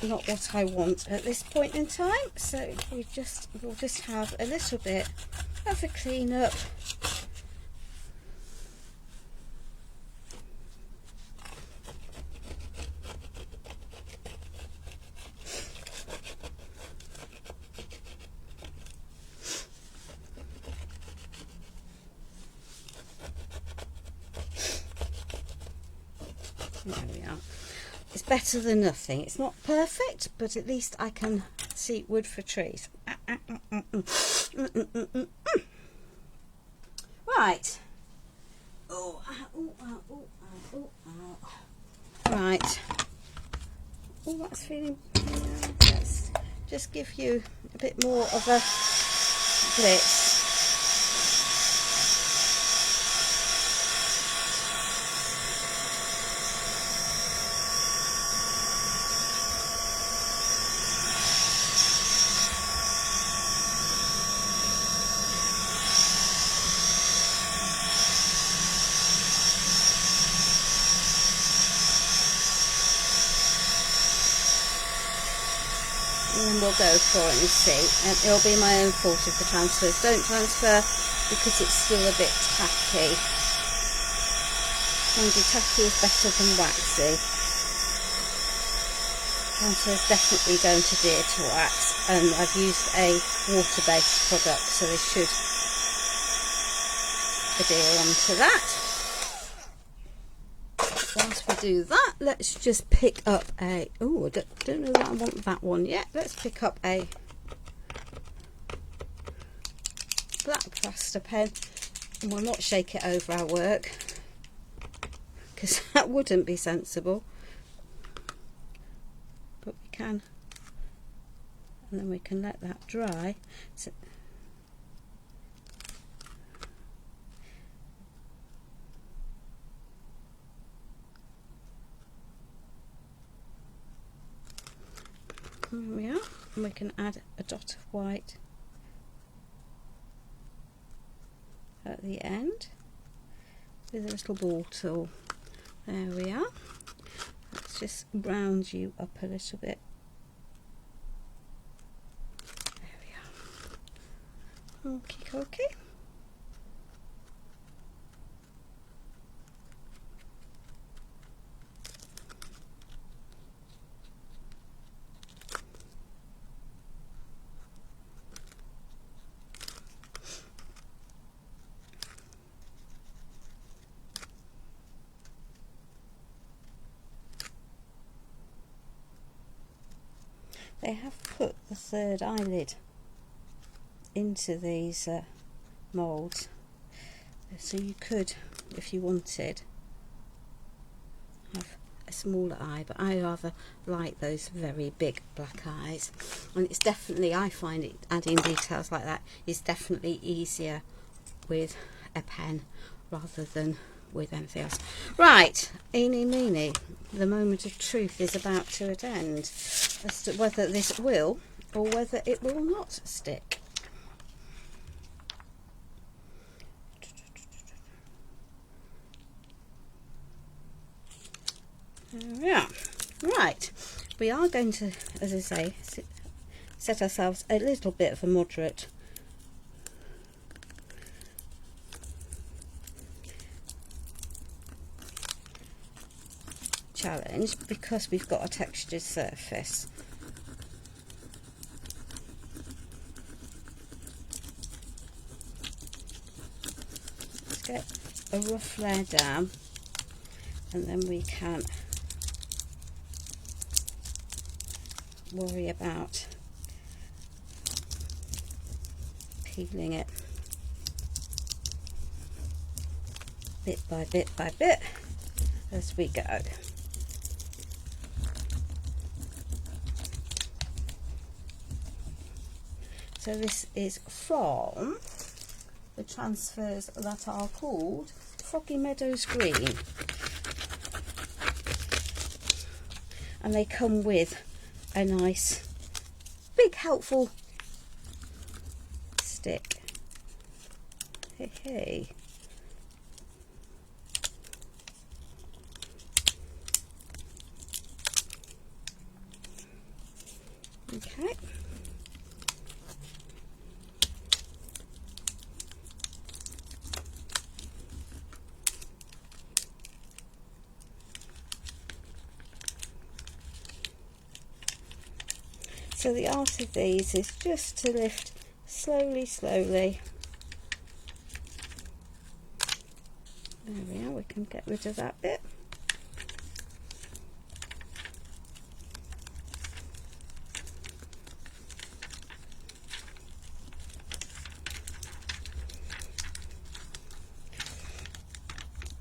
not what I want at this point in time. So we'll just have a little bit of a clean up. There we are. It's better than nothing. It's not perfect, but at least I can see wood for trees. Right. Right. Oh, that's feeling. Let's just give you a bit more of a blitz. And we'll go for it and see, and it'll be my own fault if the transfers don't transfer, because it's still a bit tacky. Mind you, tacky is better than waxy. Transfer is definitely going to adhere to wax, and I've used a water-based product, so they should adhere onto that. Once we do that, let's just pick up a, oh, I don't know that I want that one yet. Let's pick up a black plaster pen, and we'll not shake it over our work, because that wouldn't be sensible, but we can, and then we can let that dry. So, there we are, and we can add a dot of white at the end with a little ball tool. There we are. Let's just round you up a little bit. There we are. Okie dokie. They have put the third eyelid into these moulds, so you could, if you wanted, have a smaller eye, but I rather like those very big black eyes, and it's definitely, I find it, adding details like that is definitely easier with a pen rather than with anything else. Right, eeny meeny, the moment of truth is about to end as to whether this will or whether it will not stick. Yeah, right, we are going to, as I say, set ourselves a little bit of a moderate challenge because we've got a textured surface. Let's get a rough layer down and then we can worry about peeling it bit by bit by bit as we go. So this is from the transfers that are called Froggy Meadows Green, and they come with a nice big helpful stick. Hey, hey. Okay. So the art of these is just to lift slowly, slowly. There we are, we can get rid of that bit.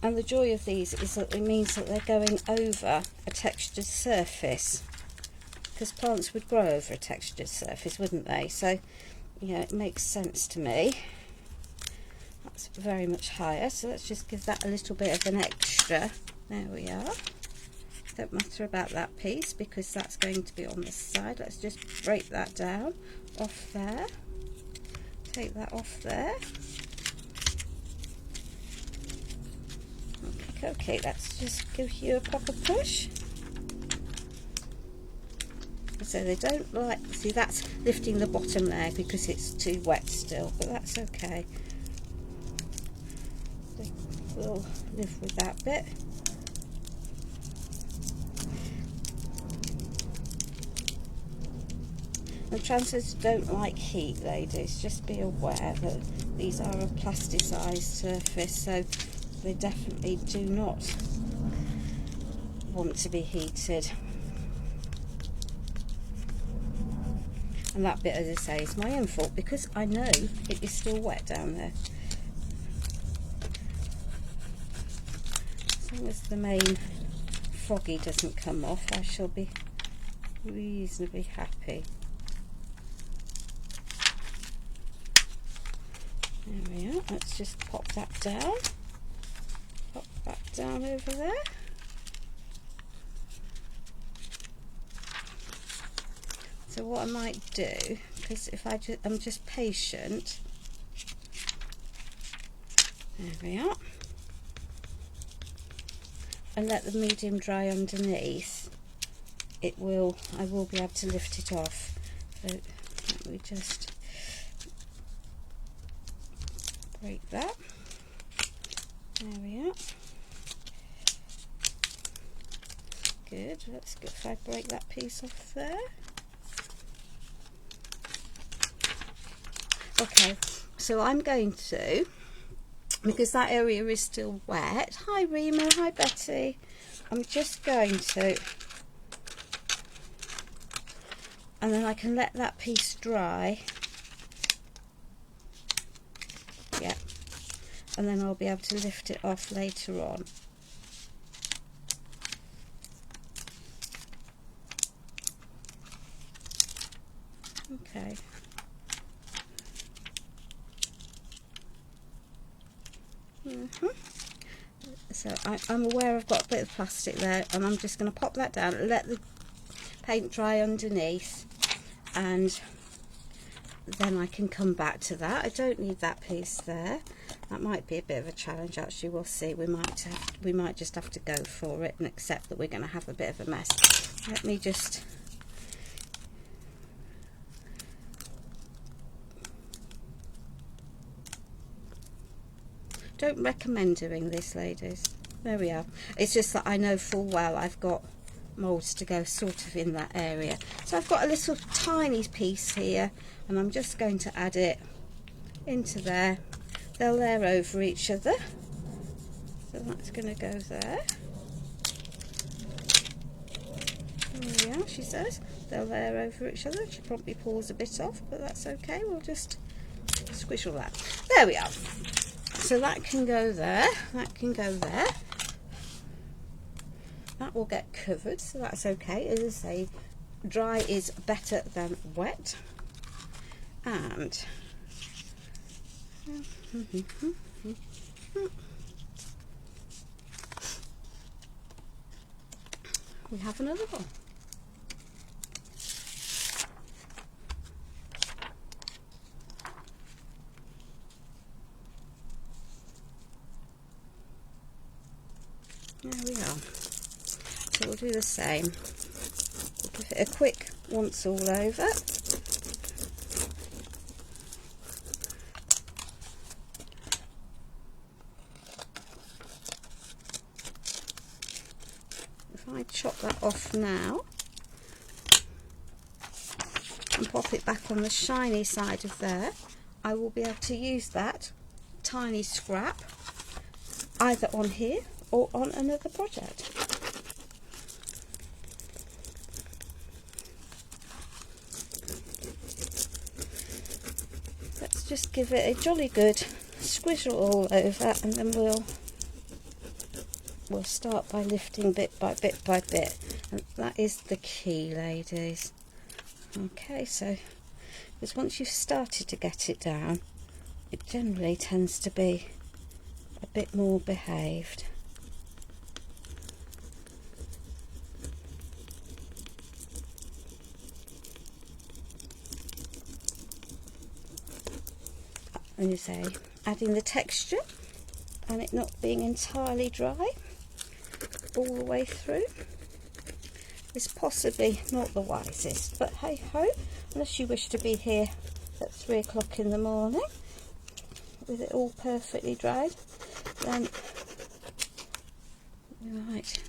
And the joy of these is that it means that they're going over a textured surface, because plants would grow over a textured surface, wouldn't they? So, yeah, it makes sense to me. That's very much higher, so let's just give that a little bit of an extra. There we are. Don't matter about that piece because that's going to be on the side. Let's just break that down off there. Take that off there. Okay, let's just give you a proper push. So they don't like, see, that's lifting the bottom there because it's too wet still, but that's okay. We'll live with that bit. The transfers don't like heat, ladies, just be aware that these are a plasticized surface, so they definitely do not want to be heated. And that bit, as I say, is my own fault because I know it is still wet down there. As long as the main froggy doesn't come off, I shall be reasonably happy. There we are, let's just pop that down. Pop that down over there. So what I might do, because if I'm just patient, there we are, and let the medium dry underneath, I will be able to lift it off. So let me just break that. There we are. Good. Let's go if I break that piece off there. Okay, so I'm going to, because that area is still wet. Hi Rima, hi Betty. I'm just going to, and then I can let that piece dry. Yeah, and then I'll be able to lift it off later on. Okay. So I'm aware I've got a bit of plastic there, and I'm just going to pop that down and let the paint dry underneath, and then I can come back to that. I don't need that piece there. That might be a bit of a challenge, actually. We'll see. We might just have to go for it and accept that we're going to have a bit of a mess. Let me just... Don't recommend doing this, ladies. There we are. It's just that I know full well I've got moulds to go sort of in that area. So I've got a little tiny piece here, and I'm just going to add it into there. They'll layer over each other. So that's going to go there. There we are, she says. They'll layer over each other. She probably pulls a bit off, but that's okay. We'll just squish all that. There we are. So that can go there. That can go there. That will get covered, so that's okay. As I say, dry is better than wet. And we have another one. There we are. So we'll do the same. We'll give it a quick once all over. If I chop that off now and pop it back on the shiny side of there, I will be able to use that tiny scrap either on here or on another project. Let's just give it a jolly good squizzle all over, and then we'll start by lifting bit by bit by bit, and that is the key, ladies. Okay, so because once you've started to get it down, it generally tends to be a bit more behaved. And you say, adding the texture and it not being entirely dry all the way through is possibly not the wisest, but hey ho, unless you wish to be here at 3 o'clock in the morning with it all perfectly dried, then you might.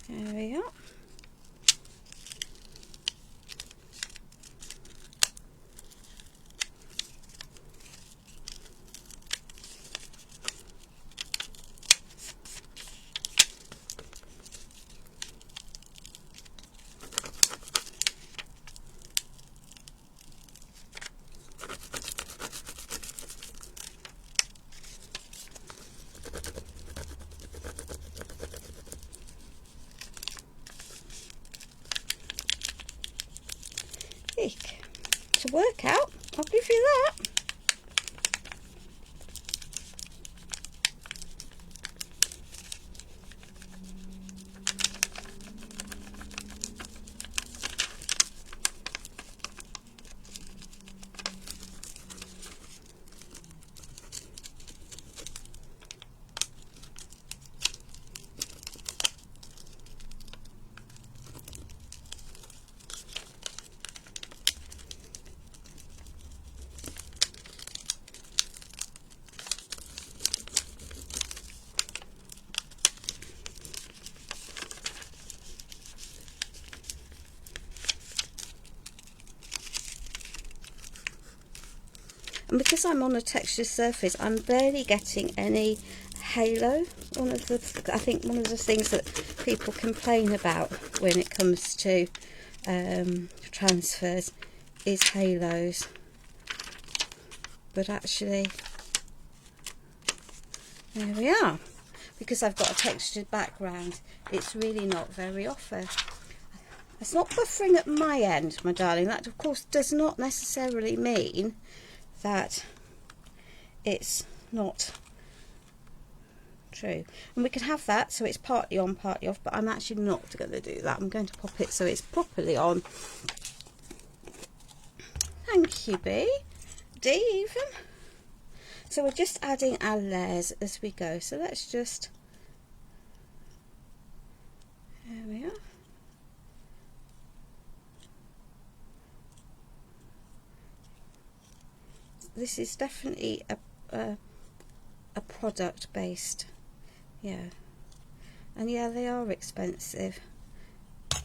There we go. To work out, I'll give you that. And because I'm on a textured surface, I'm barely getting any halo. I think one of the things that people complain about when it comes to transfers is halos. But actually, there we are. Because I've got a textured background, it's really not very often. It's not buffering at my end, my darling. That, of course, does not necessarily mean that it's not true. And we could have that so it's partly on, partly off, but I'm actually not going to do that. I'm going to pop it so it's properly on. Thank you, B. D even. So we're just adding our layers as we go. So let's just, there we are. This is definitely a product based, yeah, and yeah, they are expensive,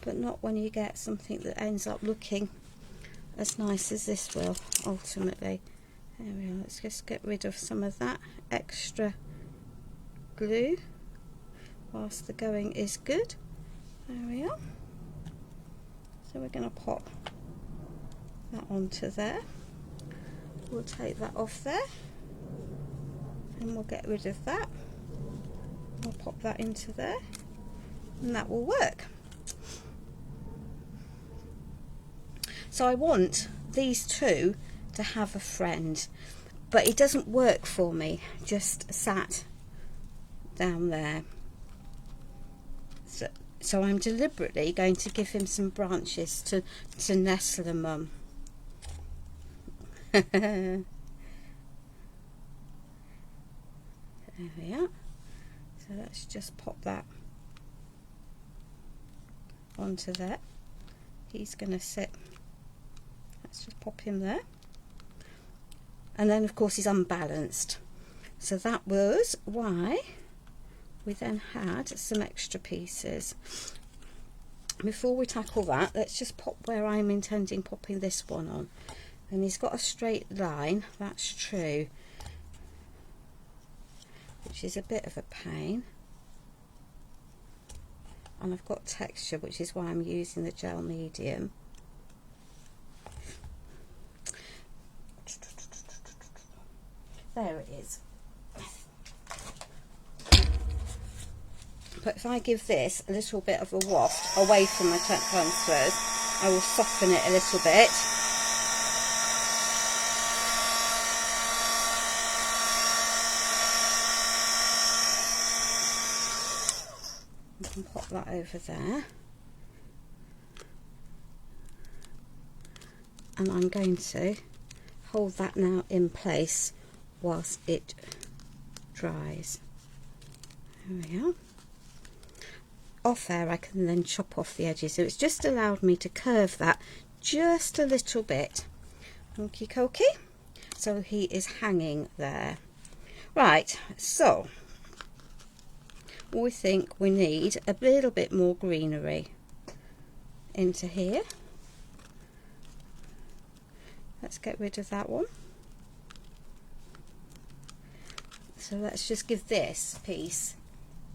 but not when you get something that ends up looking as nice as this will ultimately. There we are. Let's just get rid of some of that extra glue whilst the going is good. There we are. So we're going to pop that onto there. We'll take that off there and we'll get rid of that. We'll pop that into there and that will work. So I want these two to have a friend, but it doesn't work for me just sat down there. So I'm deliberately going to give him some branches to nestle among. There we are. So let's just pop that onto there. He's going to sit. Let's just pop him there. And then of course he's unbalanced. So that was why we then had some extra pieces. Before we tackle that, let's just pop where I'm intending popping this one on. And he's got a straight line, that's true, which is a bit of a pain. And I've got texture, which is why I'm using the gel medium. There it is. But if I give this a little bit of a waft away from my transfers, I will soften it a little bit. I can pop that over there. And I'm going to hold that now in place whilst it dries. There we are. Off air I can then chop off the edges, so it's just allowed me to curve that just a little bit. Okie dokie. So he is hanging there. Right, so we think we need a little bit more greenery into here. Let's get rid of that one. So let's just give this piece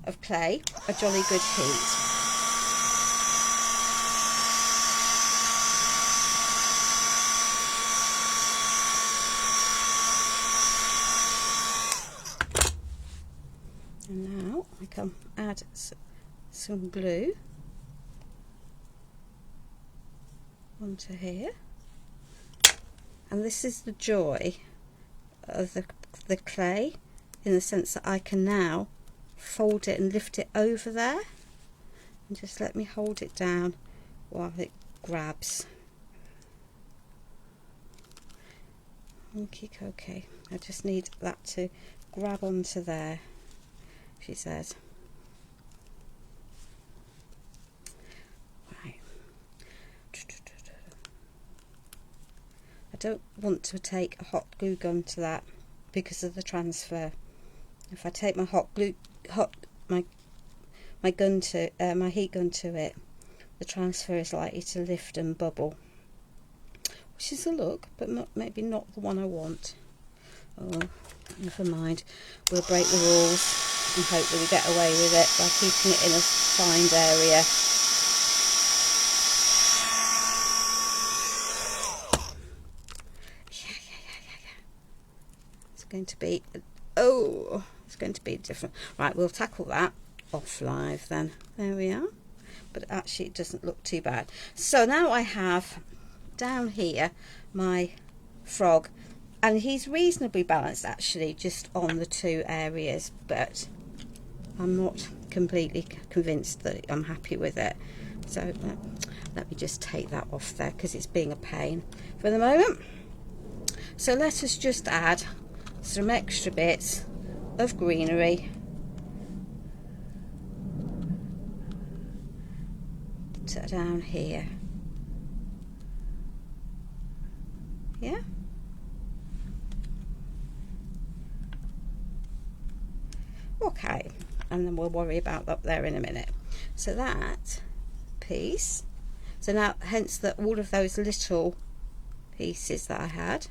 of clay a jolly good heat. And now I can add some glue onto here. And this is the joy of the clay, in the sense that I can now fold it and lift it over there, and just let me hold it down while it grabs. Okay, I just need that to grab onto there, she says. Right. I don't want to take a hot glue gun to that because of the transfer. If I take my my gun to my heat gun to it, the transfer is likely to lift and bubble, which is a look, but maybe not the one I want. Oh, never mind. We'll break the rules and hope that we get away with it by keeping it in a defined area. Yeah. It's going to be, it's going to be different. Right, we'll tackle that off live then. There we are. but actually it doesn't look too bad. So now I have down here my frog, and he's reasonably balanced actually just on the two areas, but I'm not completely convinced that I'm happy with it. So let me just take that off there because it's being a pain for the moment. So let us just add some extra bits of greenery to down here. Yeah. Okay, and then we'll worry about up there in a minute. So that piece, so now hence that all of those little pieces that I had,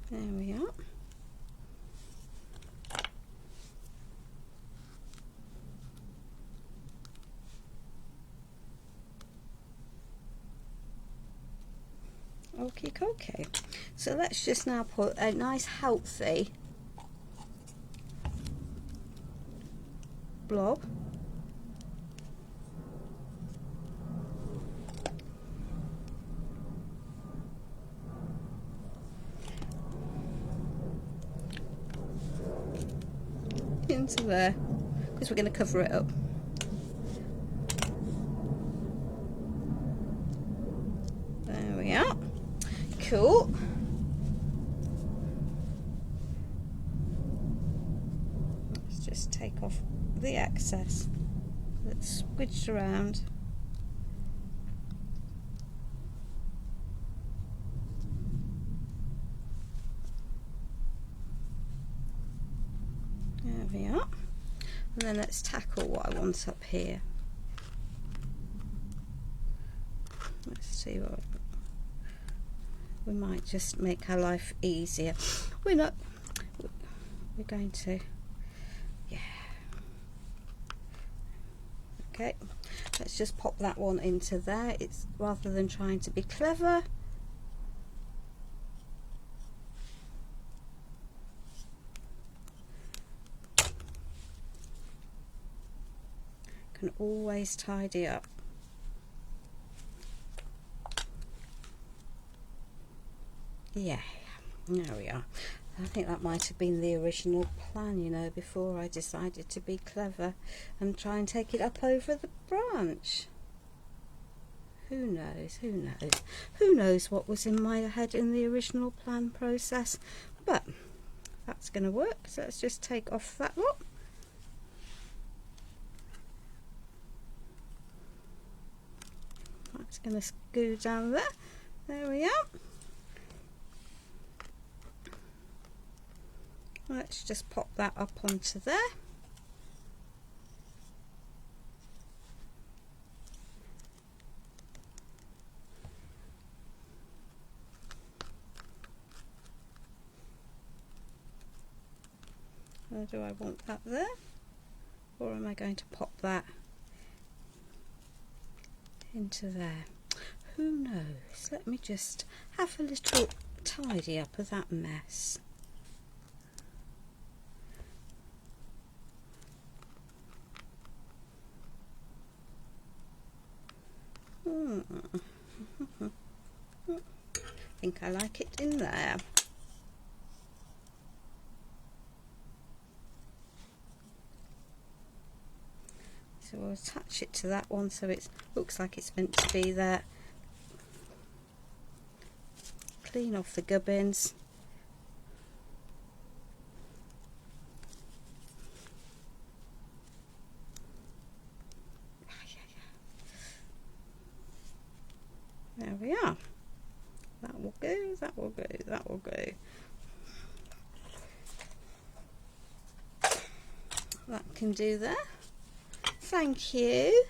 there we are. Okay, so let's just now put a nice healthy blob into there, because we're going to cover it up. There we are. Cool. Let's just take off the excess that's squidged around. There we are. And then let's tackle what I want up here. Let's see what we might just make our life easier. We're going to, yeah. Okay, let's just pop that one into there. It's rather than trying to be clever. Can always tidy up. Yeah, there we are. I think that might have been the original plan, you know, before I decided to be clever and try and take it up over the branch. Who knows, who knows? Who knows what was in my head in the original plan process? But that's going to work, so let's just take off that lot. That's going to go down there. There we are. Let's just pop that up onto there. Or do I want that there? Or am I going to pop that into there? Who knows? Let me just have a little tidy up of that mess. I think I like it in there. So we'll attach it to that one so it looks like it's meant to be there. Clean off the gubbins. There we are. That will go, that will go, that will go. That can do there. Thank you.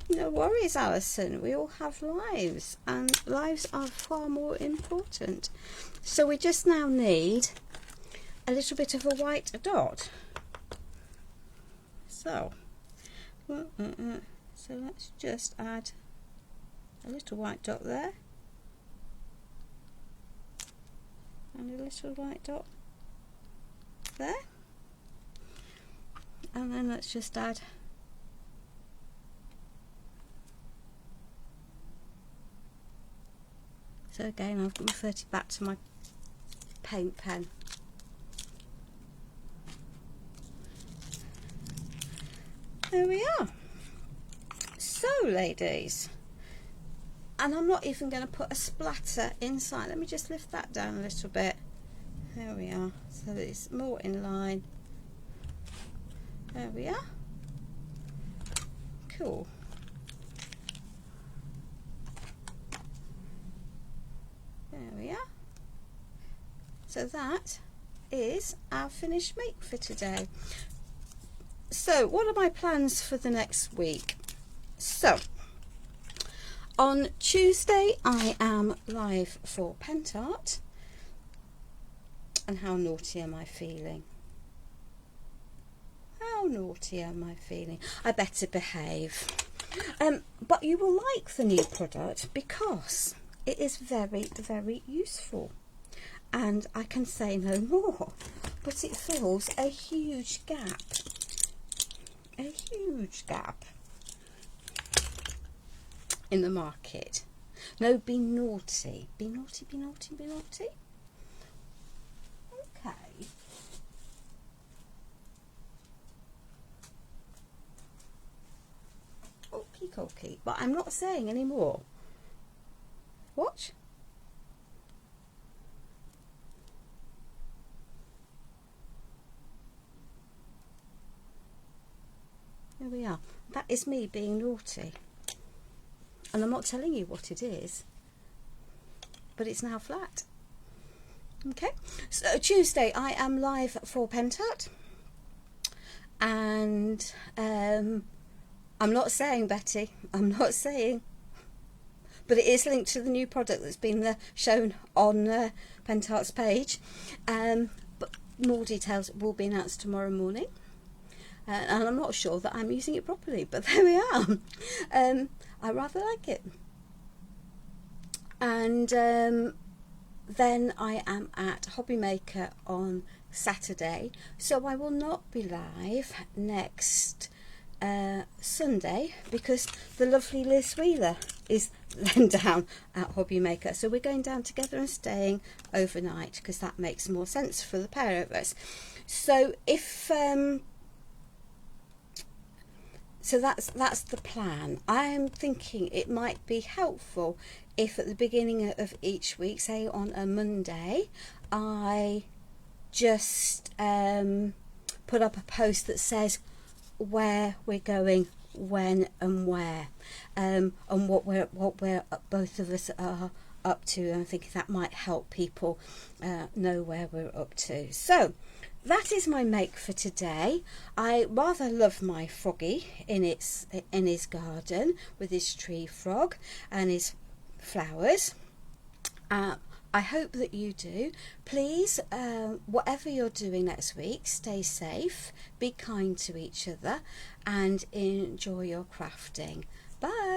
No worries, Alison. We all have lives, and lives are far more important. So we just now need a little bit of a white dot. So so let's just add a little white dot there and a little white dot there, and then let's just add so again I've referred back to my paint pen. There we are. So ladies, and I'm not even going to put a splatter inside. Let me just lift that down a little bit. There we are, so it's more in line. There we are. Cool. There we are. So that is our finished make for today. So what are my plans for the next week? So on Tuesday I am live for Pentart. And how naughty am I feeling? How naughty am I feeling? I better behave. But you will like the new product because it is very, very useful. And I can say no more. But it fills a huge gap. A huge gap in the market. No, be naughty. Be naughty, be naughty, be naughty. Okay. Okie dokie. But I'm not saying any more. Watch. There we are. That is me being naughty. And I'm not telling you what it is. But it's now flat. Okay. So Tuesday I am live for Pentart. And I'm not saying, Betty. I'm not saying. But it is linked to the new product that's been shown on Pentart's page. But more details will be announced tomorrow morning. And I'm not sure that I'm using it properly, but there we are. I rather like it. And then I am at Hobby Maker on Saturday, so I will not be live next Sunday because the lovely Liz Wheeler is then down at Hobby Maker. So we're going down together and staying overnight because that makes more sense for the pair of us. So if so that's the plan. I am thinking it might be helpful if at the beginning of each week, say on a Monday, I just put up a post that says where we're going, when and where, and what we're both of us are up to. And I think that might help people know where we're up to. So that is my make for today. I rather love my Froggy in his garden with his tree frog and his flowers. I hope that you do. Please, whatever you're doing next week, stay safe, be kind to each other, and enjoy your crafting. Bye.